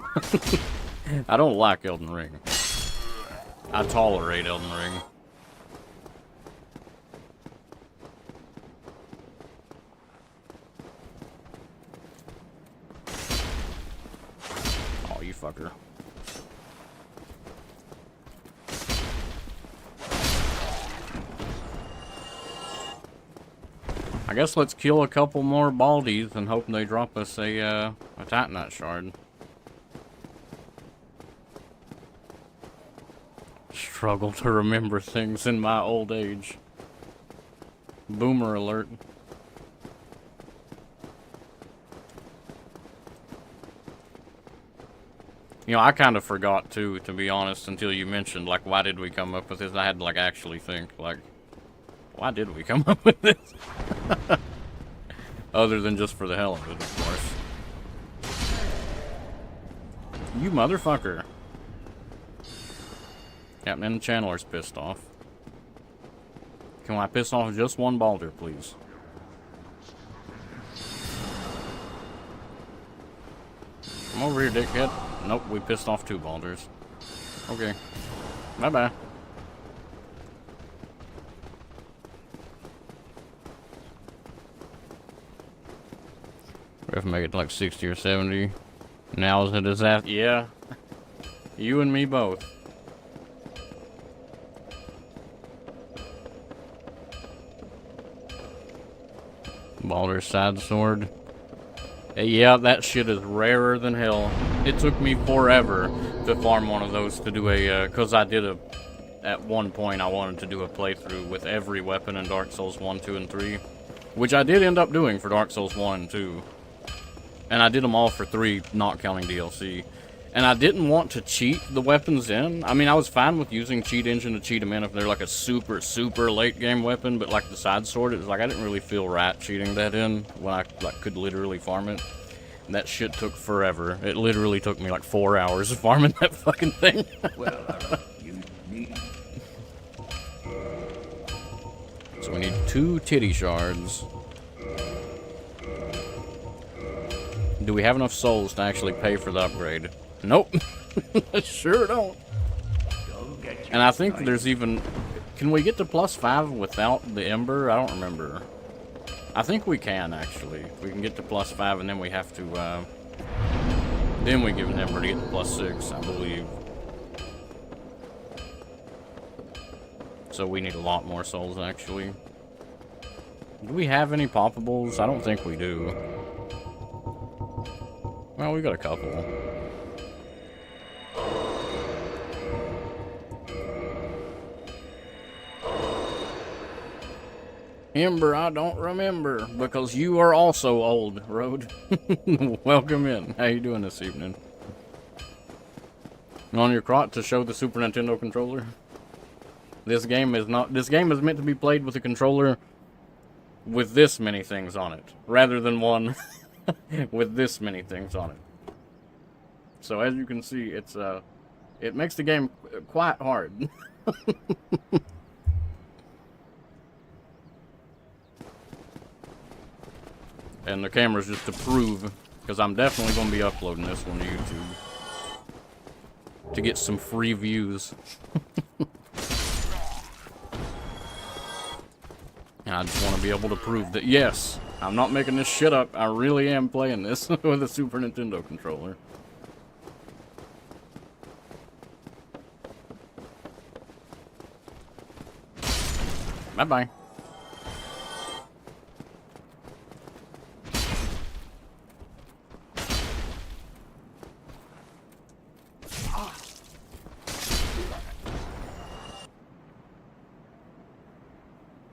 I don't like Elden Ring. I tolerate Elden Ring. Oh, you fucker. I guess let's kill a couple more baldies and hope they drop us a Titanite shard. Struggle to remember things in my old age. Boomer alert. You know, I kind of forgot too, to be honest, until you mentioned, like, why did we come up with this? I had to, like, actually think, like, why did we come up with this? Other than just for the hell of it, of course. You motherfucker. Captain Chandler's pissed off. Can I piss off just one balder, please? Come over here, dickhead. Nope, we pissed off two balders. Okay. Bye-bye. We have to make it like 60 or 70. Now is a disaster. Yeah. You and me both. Baldur's side sword. Yeah, that shit is rarer than hell. It took me forever to farm one of those to do a, cause I did a, at one point I wanted to do a playthrough with every weapon in Dark Souls 1, 2, and 3. Which I did end up doing for Dark Souls 1 and 2. And I did them all for 3, not counting DLC. And I didn't want to cheat the weapons in. I mean, I was fine with using Cheat Engine to cheat them in if they're like a super, super late game weapon. But like the side sword, it was like I didn't really feel right cheating that in when I like could literally farm it. And that shit took forever. It literally took me like 4 hours of farming that fucking thing. Well, you need... So we need 2 titty shards. Do we have enough souls to actually pay for the upgrade? Nope. Sure don't. And I think there's even... Can we get to +5 without the Ember? I don't remember. I think we can, actually. We can get to +5 and then we have to, then we give an Ember to get to +6, I believe. So we need a lot more souls, actually. Do we have any poppables? I don't think we do. Well, we got a couple. Ember, I don't remember, because you are also old, Road. Welcome in. How you doing this evening? On your crotch to show the Super Nintendo controller? This game is not... This game is meant to be played with a controller with this many things on it, rather than one with this many things on it. So as you can see, it's it makes the game quite hard. And the camera's just to prove, because I'm definitely going to be uploading this one to YouTube to get some free views. And I just want to be able to prove that, yes, I'm not making this shit up. I really am playing this with a Super Nintendo controller. Bye-bye.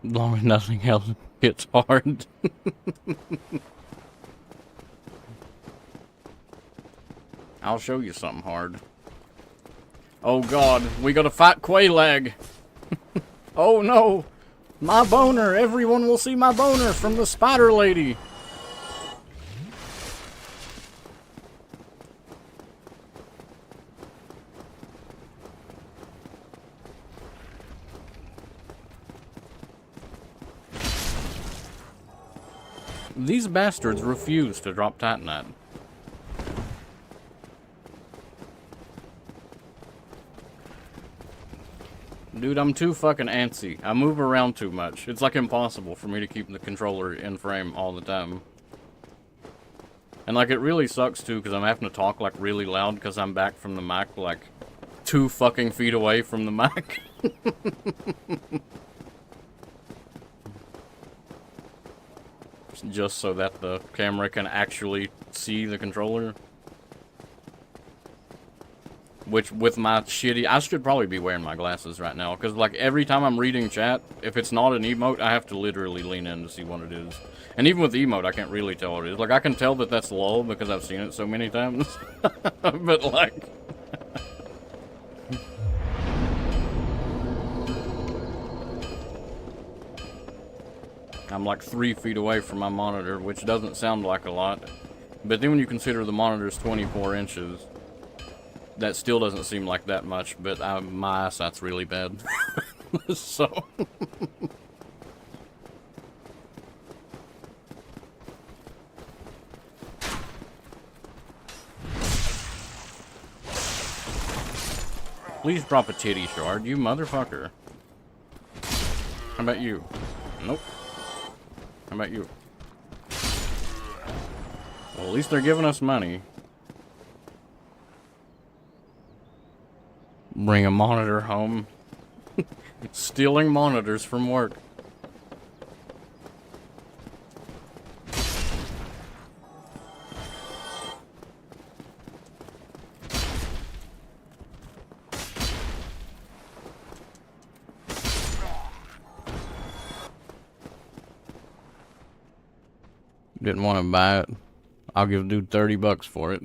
Long as nothing else hits hard. I'll show you something hard. Oh god, we gotta fight Quaylag. Oh no! My boner! Everyone will see my boner from the spider lady! These bastards refuse to drop Titanite. Dude, I'm too fucking antsy. I move around too much. It's like impossible for me to keep the controller in frame all the time. And like it really sucks too because I'm having to talk like really loud because I'm back from the mic like 2 fucking feet away from the mic. Just so that the camera can actually see the controller. Which, with my shitty... I should probably be wearing my glasses right now. Because, like, every time I'm reading chat, if it's not an emote, I have to literally lean in to see what it is. And even with the emote, I can't really tell what it is. Like, I can tell that that's LOL because I've seen it so many times. But, like... I'm like 3 feet away from my monitor, which doesn't sound like a lot. But then when you consider the monitor's 24 inches, that still doesn't seem like that much, but my eyesight's really bad. So... Please drop a titty shard, you motherfucker. How about you? Nope. How about you? Well, at least they're giving us money. Bring a monitor home. Stealing monitors from work. Didn't want to buy it. I'll give dude $30 for it.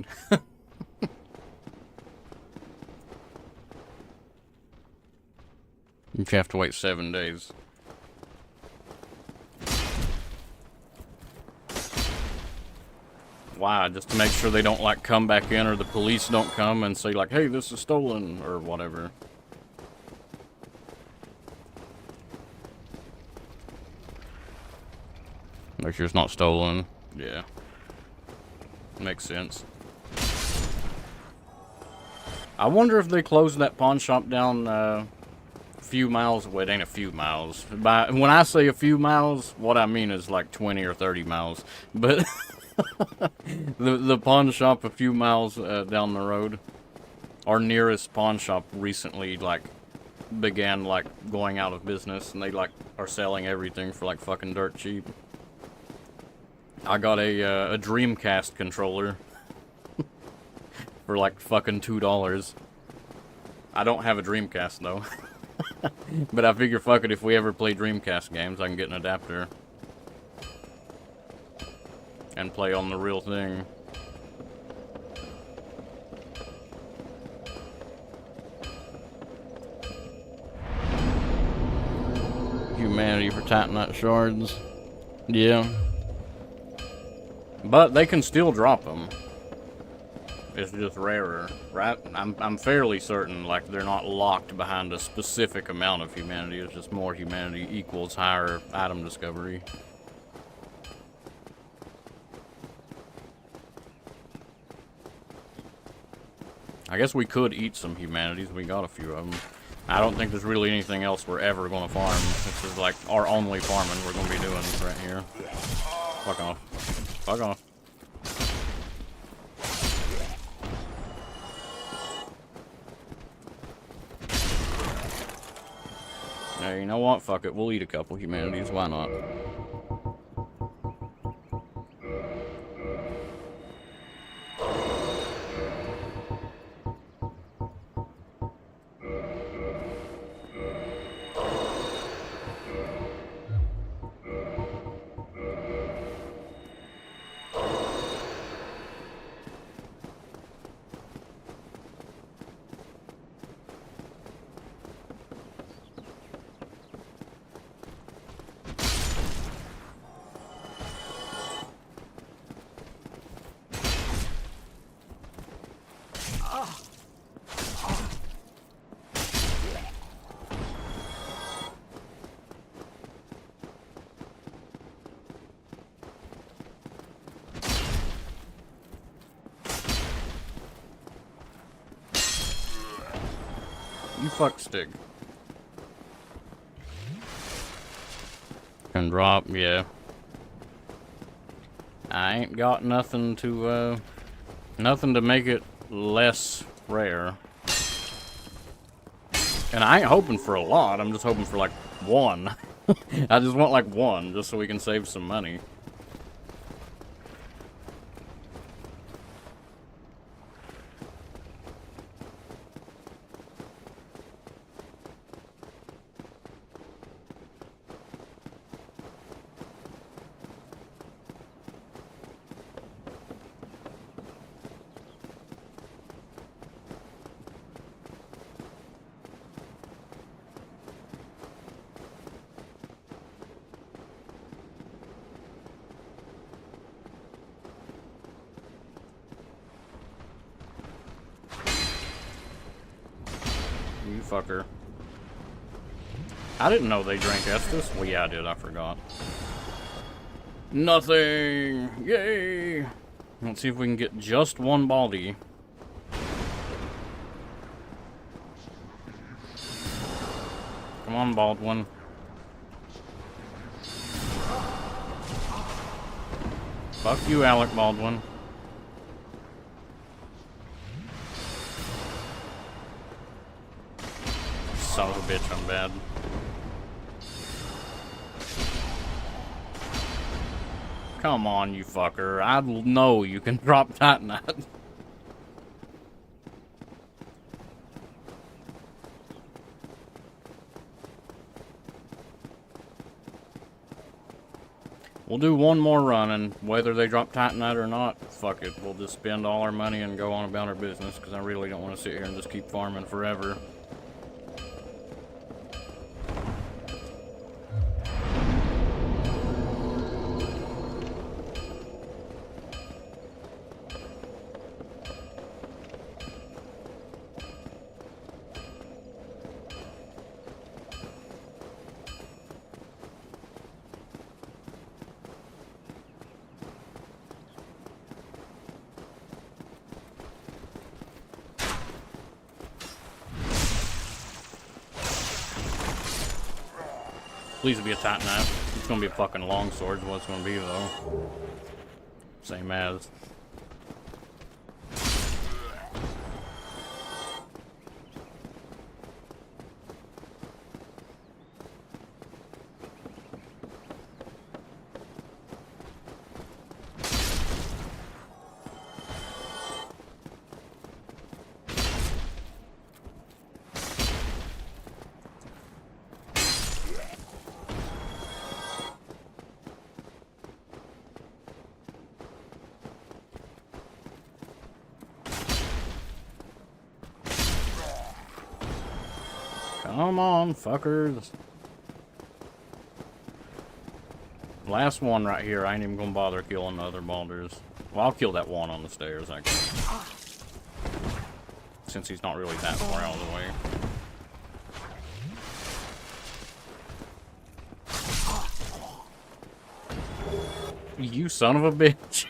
You have to wait 7 days. Why? Just to make sure they don't, like, come back in or the police don't come and say, like, hey, this is stolen, or whatever. Make sure it's not stolen. Yeah. Makes sense. I wonder if they closed that pawn shop down, a few miles. Well, it ain't a few miles. When I say a few miles, what I mean is like 20 or 30 miles. But the pawn shop a few miles down the road, our nearest pawn shop recently like began like going out of business, and they like are selling everything for like fucking dirt cheap. I got a Dreamcast controller for like fucking $2. I don't have a Dreamcast though. But I figure fuck it, if we ever play Dreamcast games, I can get an adapter. And play on the real thing. Humanity for Titanite shards. Yeah. But they can still drop them. It's just rarer, right? I'm fairly certain, like, they're not locked behind a specific amount of humanity. It's just more humanity equals higher item discovery. I guess we could eat some humanities. We got a few of them. I don't think there's really anything else we're ever going to farm. This is like our only farming we're going to be doing right here. Fuck off. Fuck off. Hey, you know what? Fuck it. We'll eat a couple humanities. Why not? You fuck stick. Can drop, yeah. I ain't got nothing to make it less rare. And I ain't hoping for a lot, I'm just hoping for like one. I just want like one, just so we can save some money. You fucker. I didn't know they drank Estus. Well, yeah, I did. I forgot. Nothing! Yay! Let's see if we can get just one baldy. Come on, Baldwin. Fuck you, Alec Baldwin. Son of a bitch, I'm bad. Come on, you fucker. I know you can drop Titanite. We'll do one more run, and whether they drop Titanite or not, fuck it. We'll just spend all our money and go on about our business, because I really don't want to sit here and just keep farming forever. Please be a Titanite. It's gonna be a fucking longsword. What it's gonna be though. Same as. Come on, fuckers. Last one right here. I ain't even gonna bother killing the other boulders. Well, I'll kill that one on the stairs, I guess. Since he's not really that far out of the way. You son of a bitch.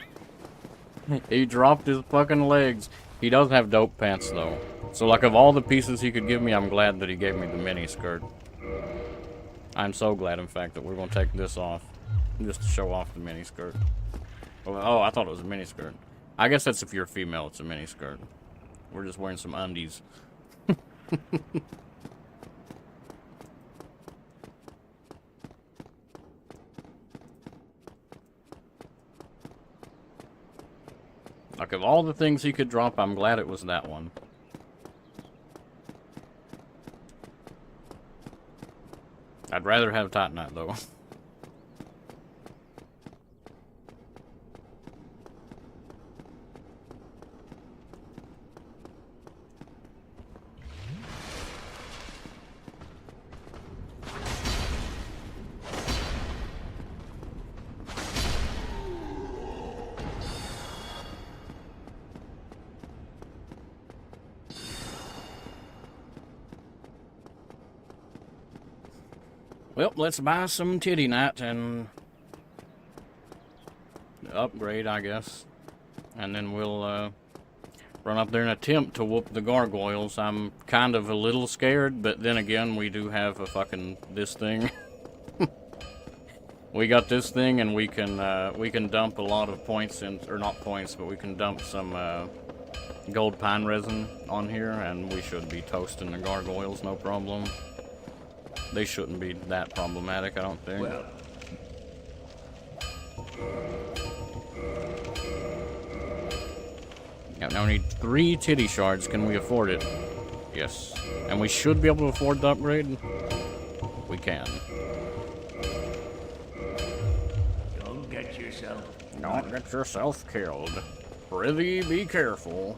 He dropped his fucking legs. He does have dope pants, though. So, like, of all the pieces he could give me, I'm glad that he gave me the mini skirt. I'm so glad, in fact, that we're going to take this off. Just to show off the mini skirt. Oh, I thought it was a mini skirt. I guess that's if you're female, it's a mini skirt. We're just wearing some undies. Like, of all the things he could drop, I'm glad it was that one. I'd rather have Titanite, though. Well, let's buy some titty night and upgrade, I guess. And then we'll run up there and attempt to whoop the gargoyles. I'm kind of a little scared, but then again, we do have a fucking this thing. We got this thing, and we can dump a lot of points in, or not points, but we can dump some gold pine resin on here, and we should be toasting the gargoyles, no problem. They shouldn't be that problematic, I don't think. Well, Now we need 3 titty shards. Can we afford it? Yes. And we should be able to afford the upgrade. We can. don't get yourself. Don't get yourself killed. Prithee, be careful.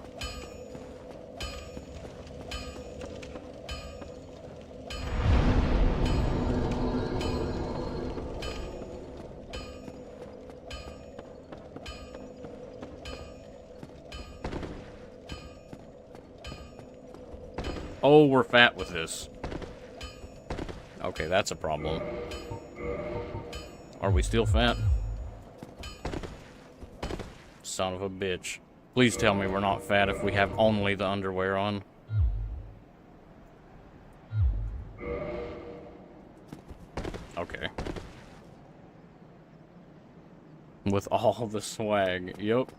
Oh, we're fat with this. Okay, that's a problem. Are we still fat? Son of a bitch. Please tell me we're not fat if we have only the underwear on. Okay. With all the swag. Yep.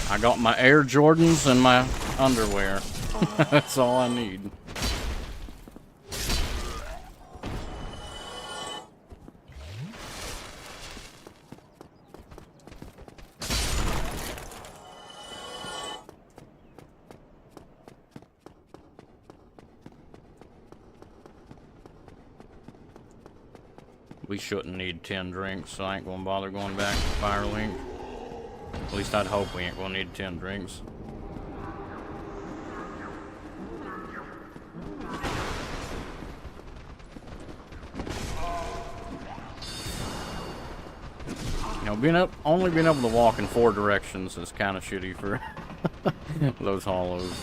I got my Air Jordans and my underwear. That's all I need. We shouldn't need 10 drinks, so I ain't gonna bother going back to Firelink. At least I'd hope we ain't gonna need 10 drinks. You know, only being able to walk in 4 directions is kind of shitty for those hollows.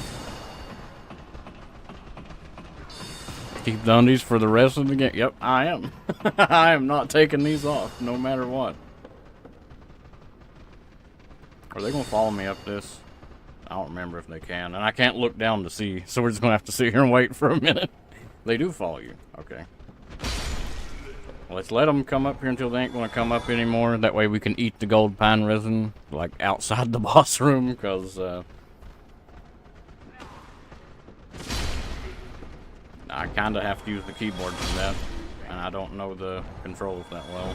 Keep the undies for the rest of the game. Yep, I am. I am not taking these off, no matter what. Are they gonna follow me up this? I don't remember if they can, and I can't look down to see, so we're just gonna have to sit here and wait for a minute. They do follow you. Okay. Well, let's let them come up here until they ain't gonna come up anymore. That way we can eat the gold pine resin, like, outside the boss room, because, I kind of have to use the keyboard for that, and I don't know the controls that well.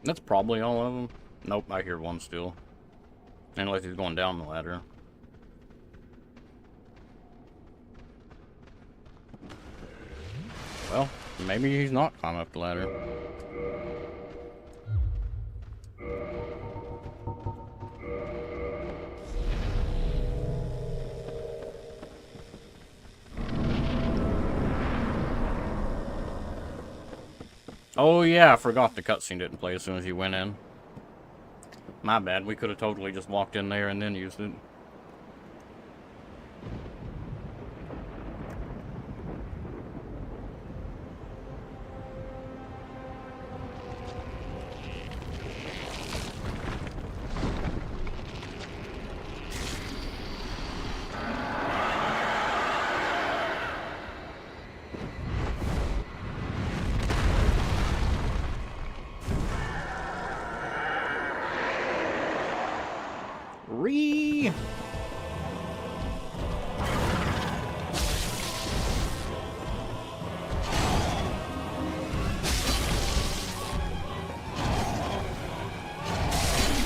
That's probably all of them. Nope, I hear one still. Unless he's going down the ladder. Well, maybe he's not climbing up the ladder. Oh yeah, I forgot the cutscene didn't play as soon as you went in. My bad, we could have totally just walked in there and then used it.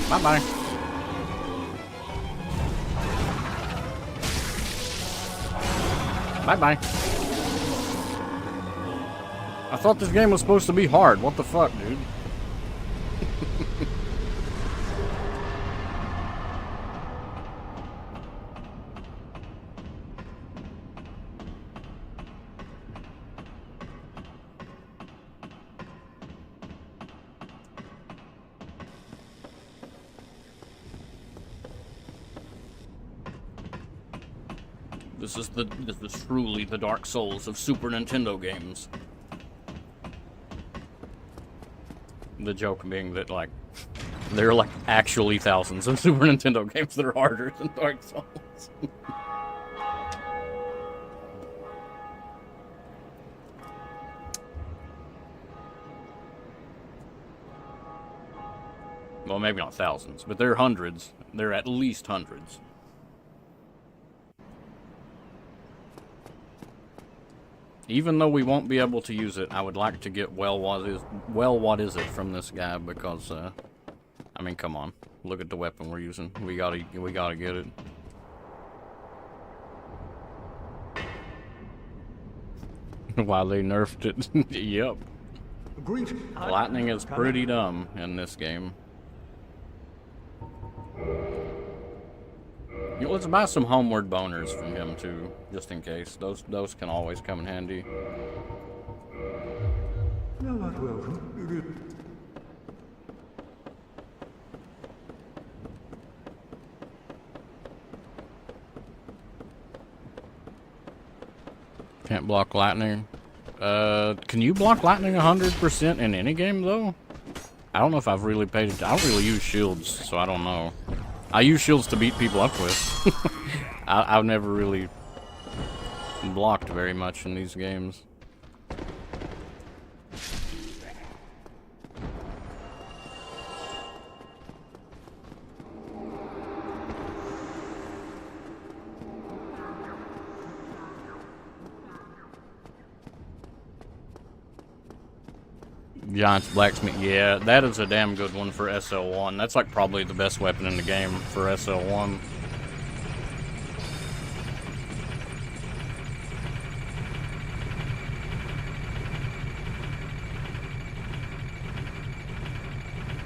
Bye-bye. Bye-bye. I thought this game was supposed to be hard. What the fuck, dude? This is truly the Dark Souls of Super Nintendo games. The joke being that, like, there are, like, actually thousands of Super Nintendo games that are harder than Dark Souls. Well, maybe not thousands, but there are hundreds. There are at least hundreds. Even though we won't be able to use it, I would like to get what is it from this guy, because I mean, come on, look at the weapon we're using. We gotta get it. Why they nerfed it? Yep. Lightning is pretty dumb in this game. You know, let's buy some homeward boners from him too, just in case. Those can always come in handy. Can't block lightning. Can you block lightning 100% in any game though? I don't know if I've really paid it. I don't really use shields, so I don't know. I use shields to beat people up with. I've never really blocked very much in these games. Giant's Blacksmith, yeah, that is a damn good one for SL1. That's like probably the best weapon in the game for SL1.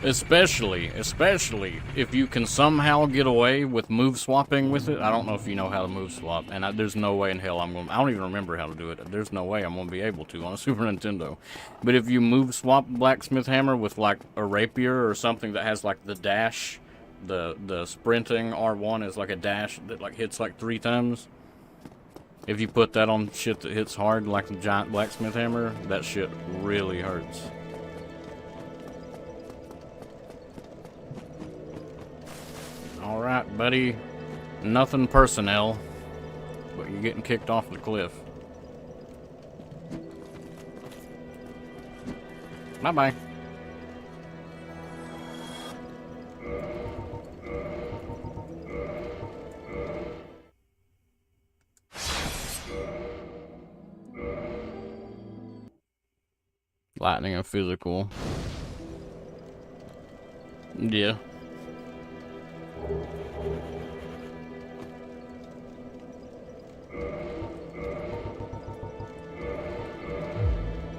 Especially if you can somehow get away with move swapping with it. I don't know if you know how to move swap, and there's no way in hell I don't even remember how to do it. There's no way I'm gonna be able to on a Super Nintendo. But if you move swap Blacksmith Hammer with like a rapier or something that has like the dash, the sprinting R1 is like a dash that like hits like 3 times. If you put that on shit that hits hard like the Giant Blacksmith Hammer, that shit really hurts. Alright, buddy. Nothing personnel, but you're getting kicked off the cliff. Bye-bye. Lightning and physical. Yeah.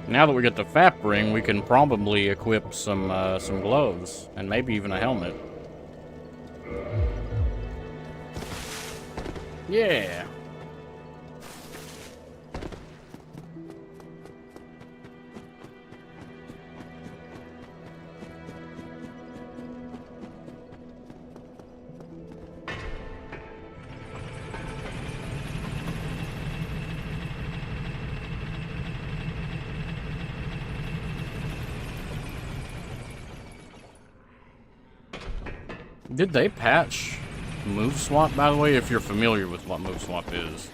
Now that we get the FAP ring, we can probably equip some gloves and maybe even a helmet. Yeah. Did they patch move swap, by the way, if you're familiar with what move swap is?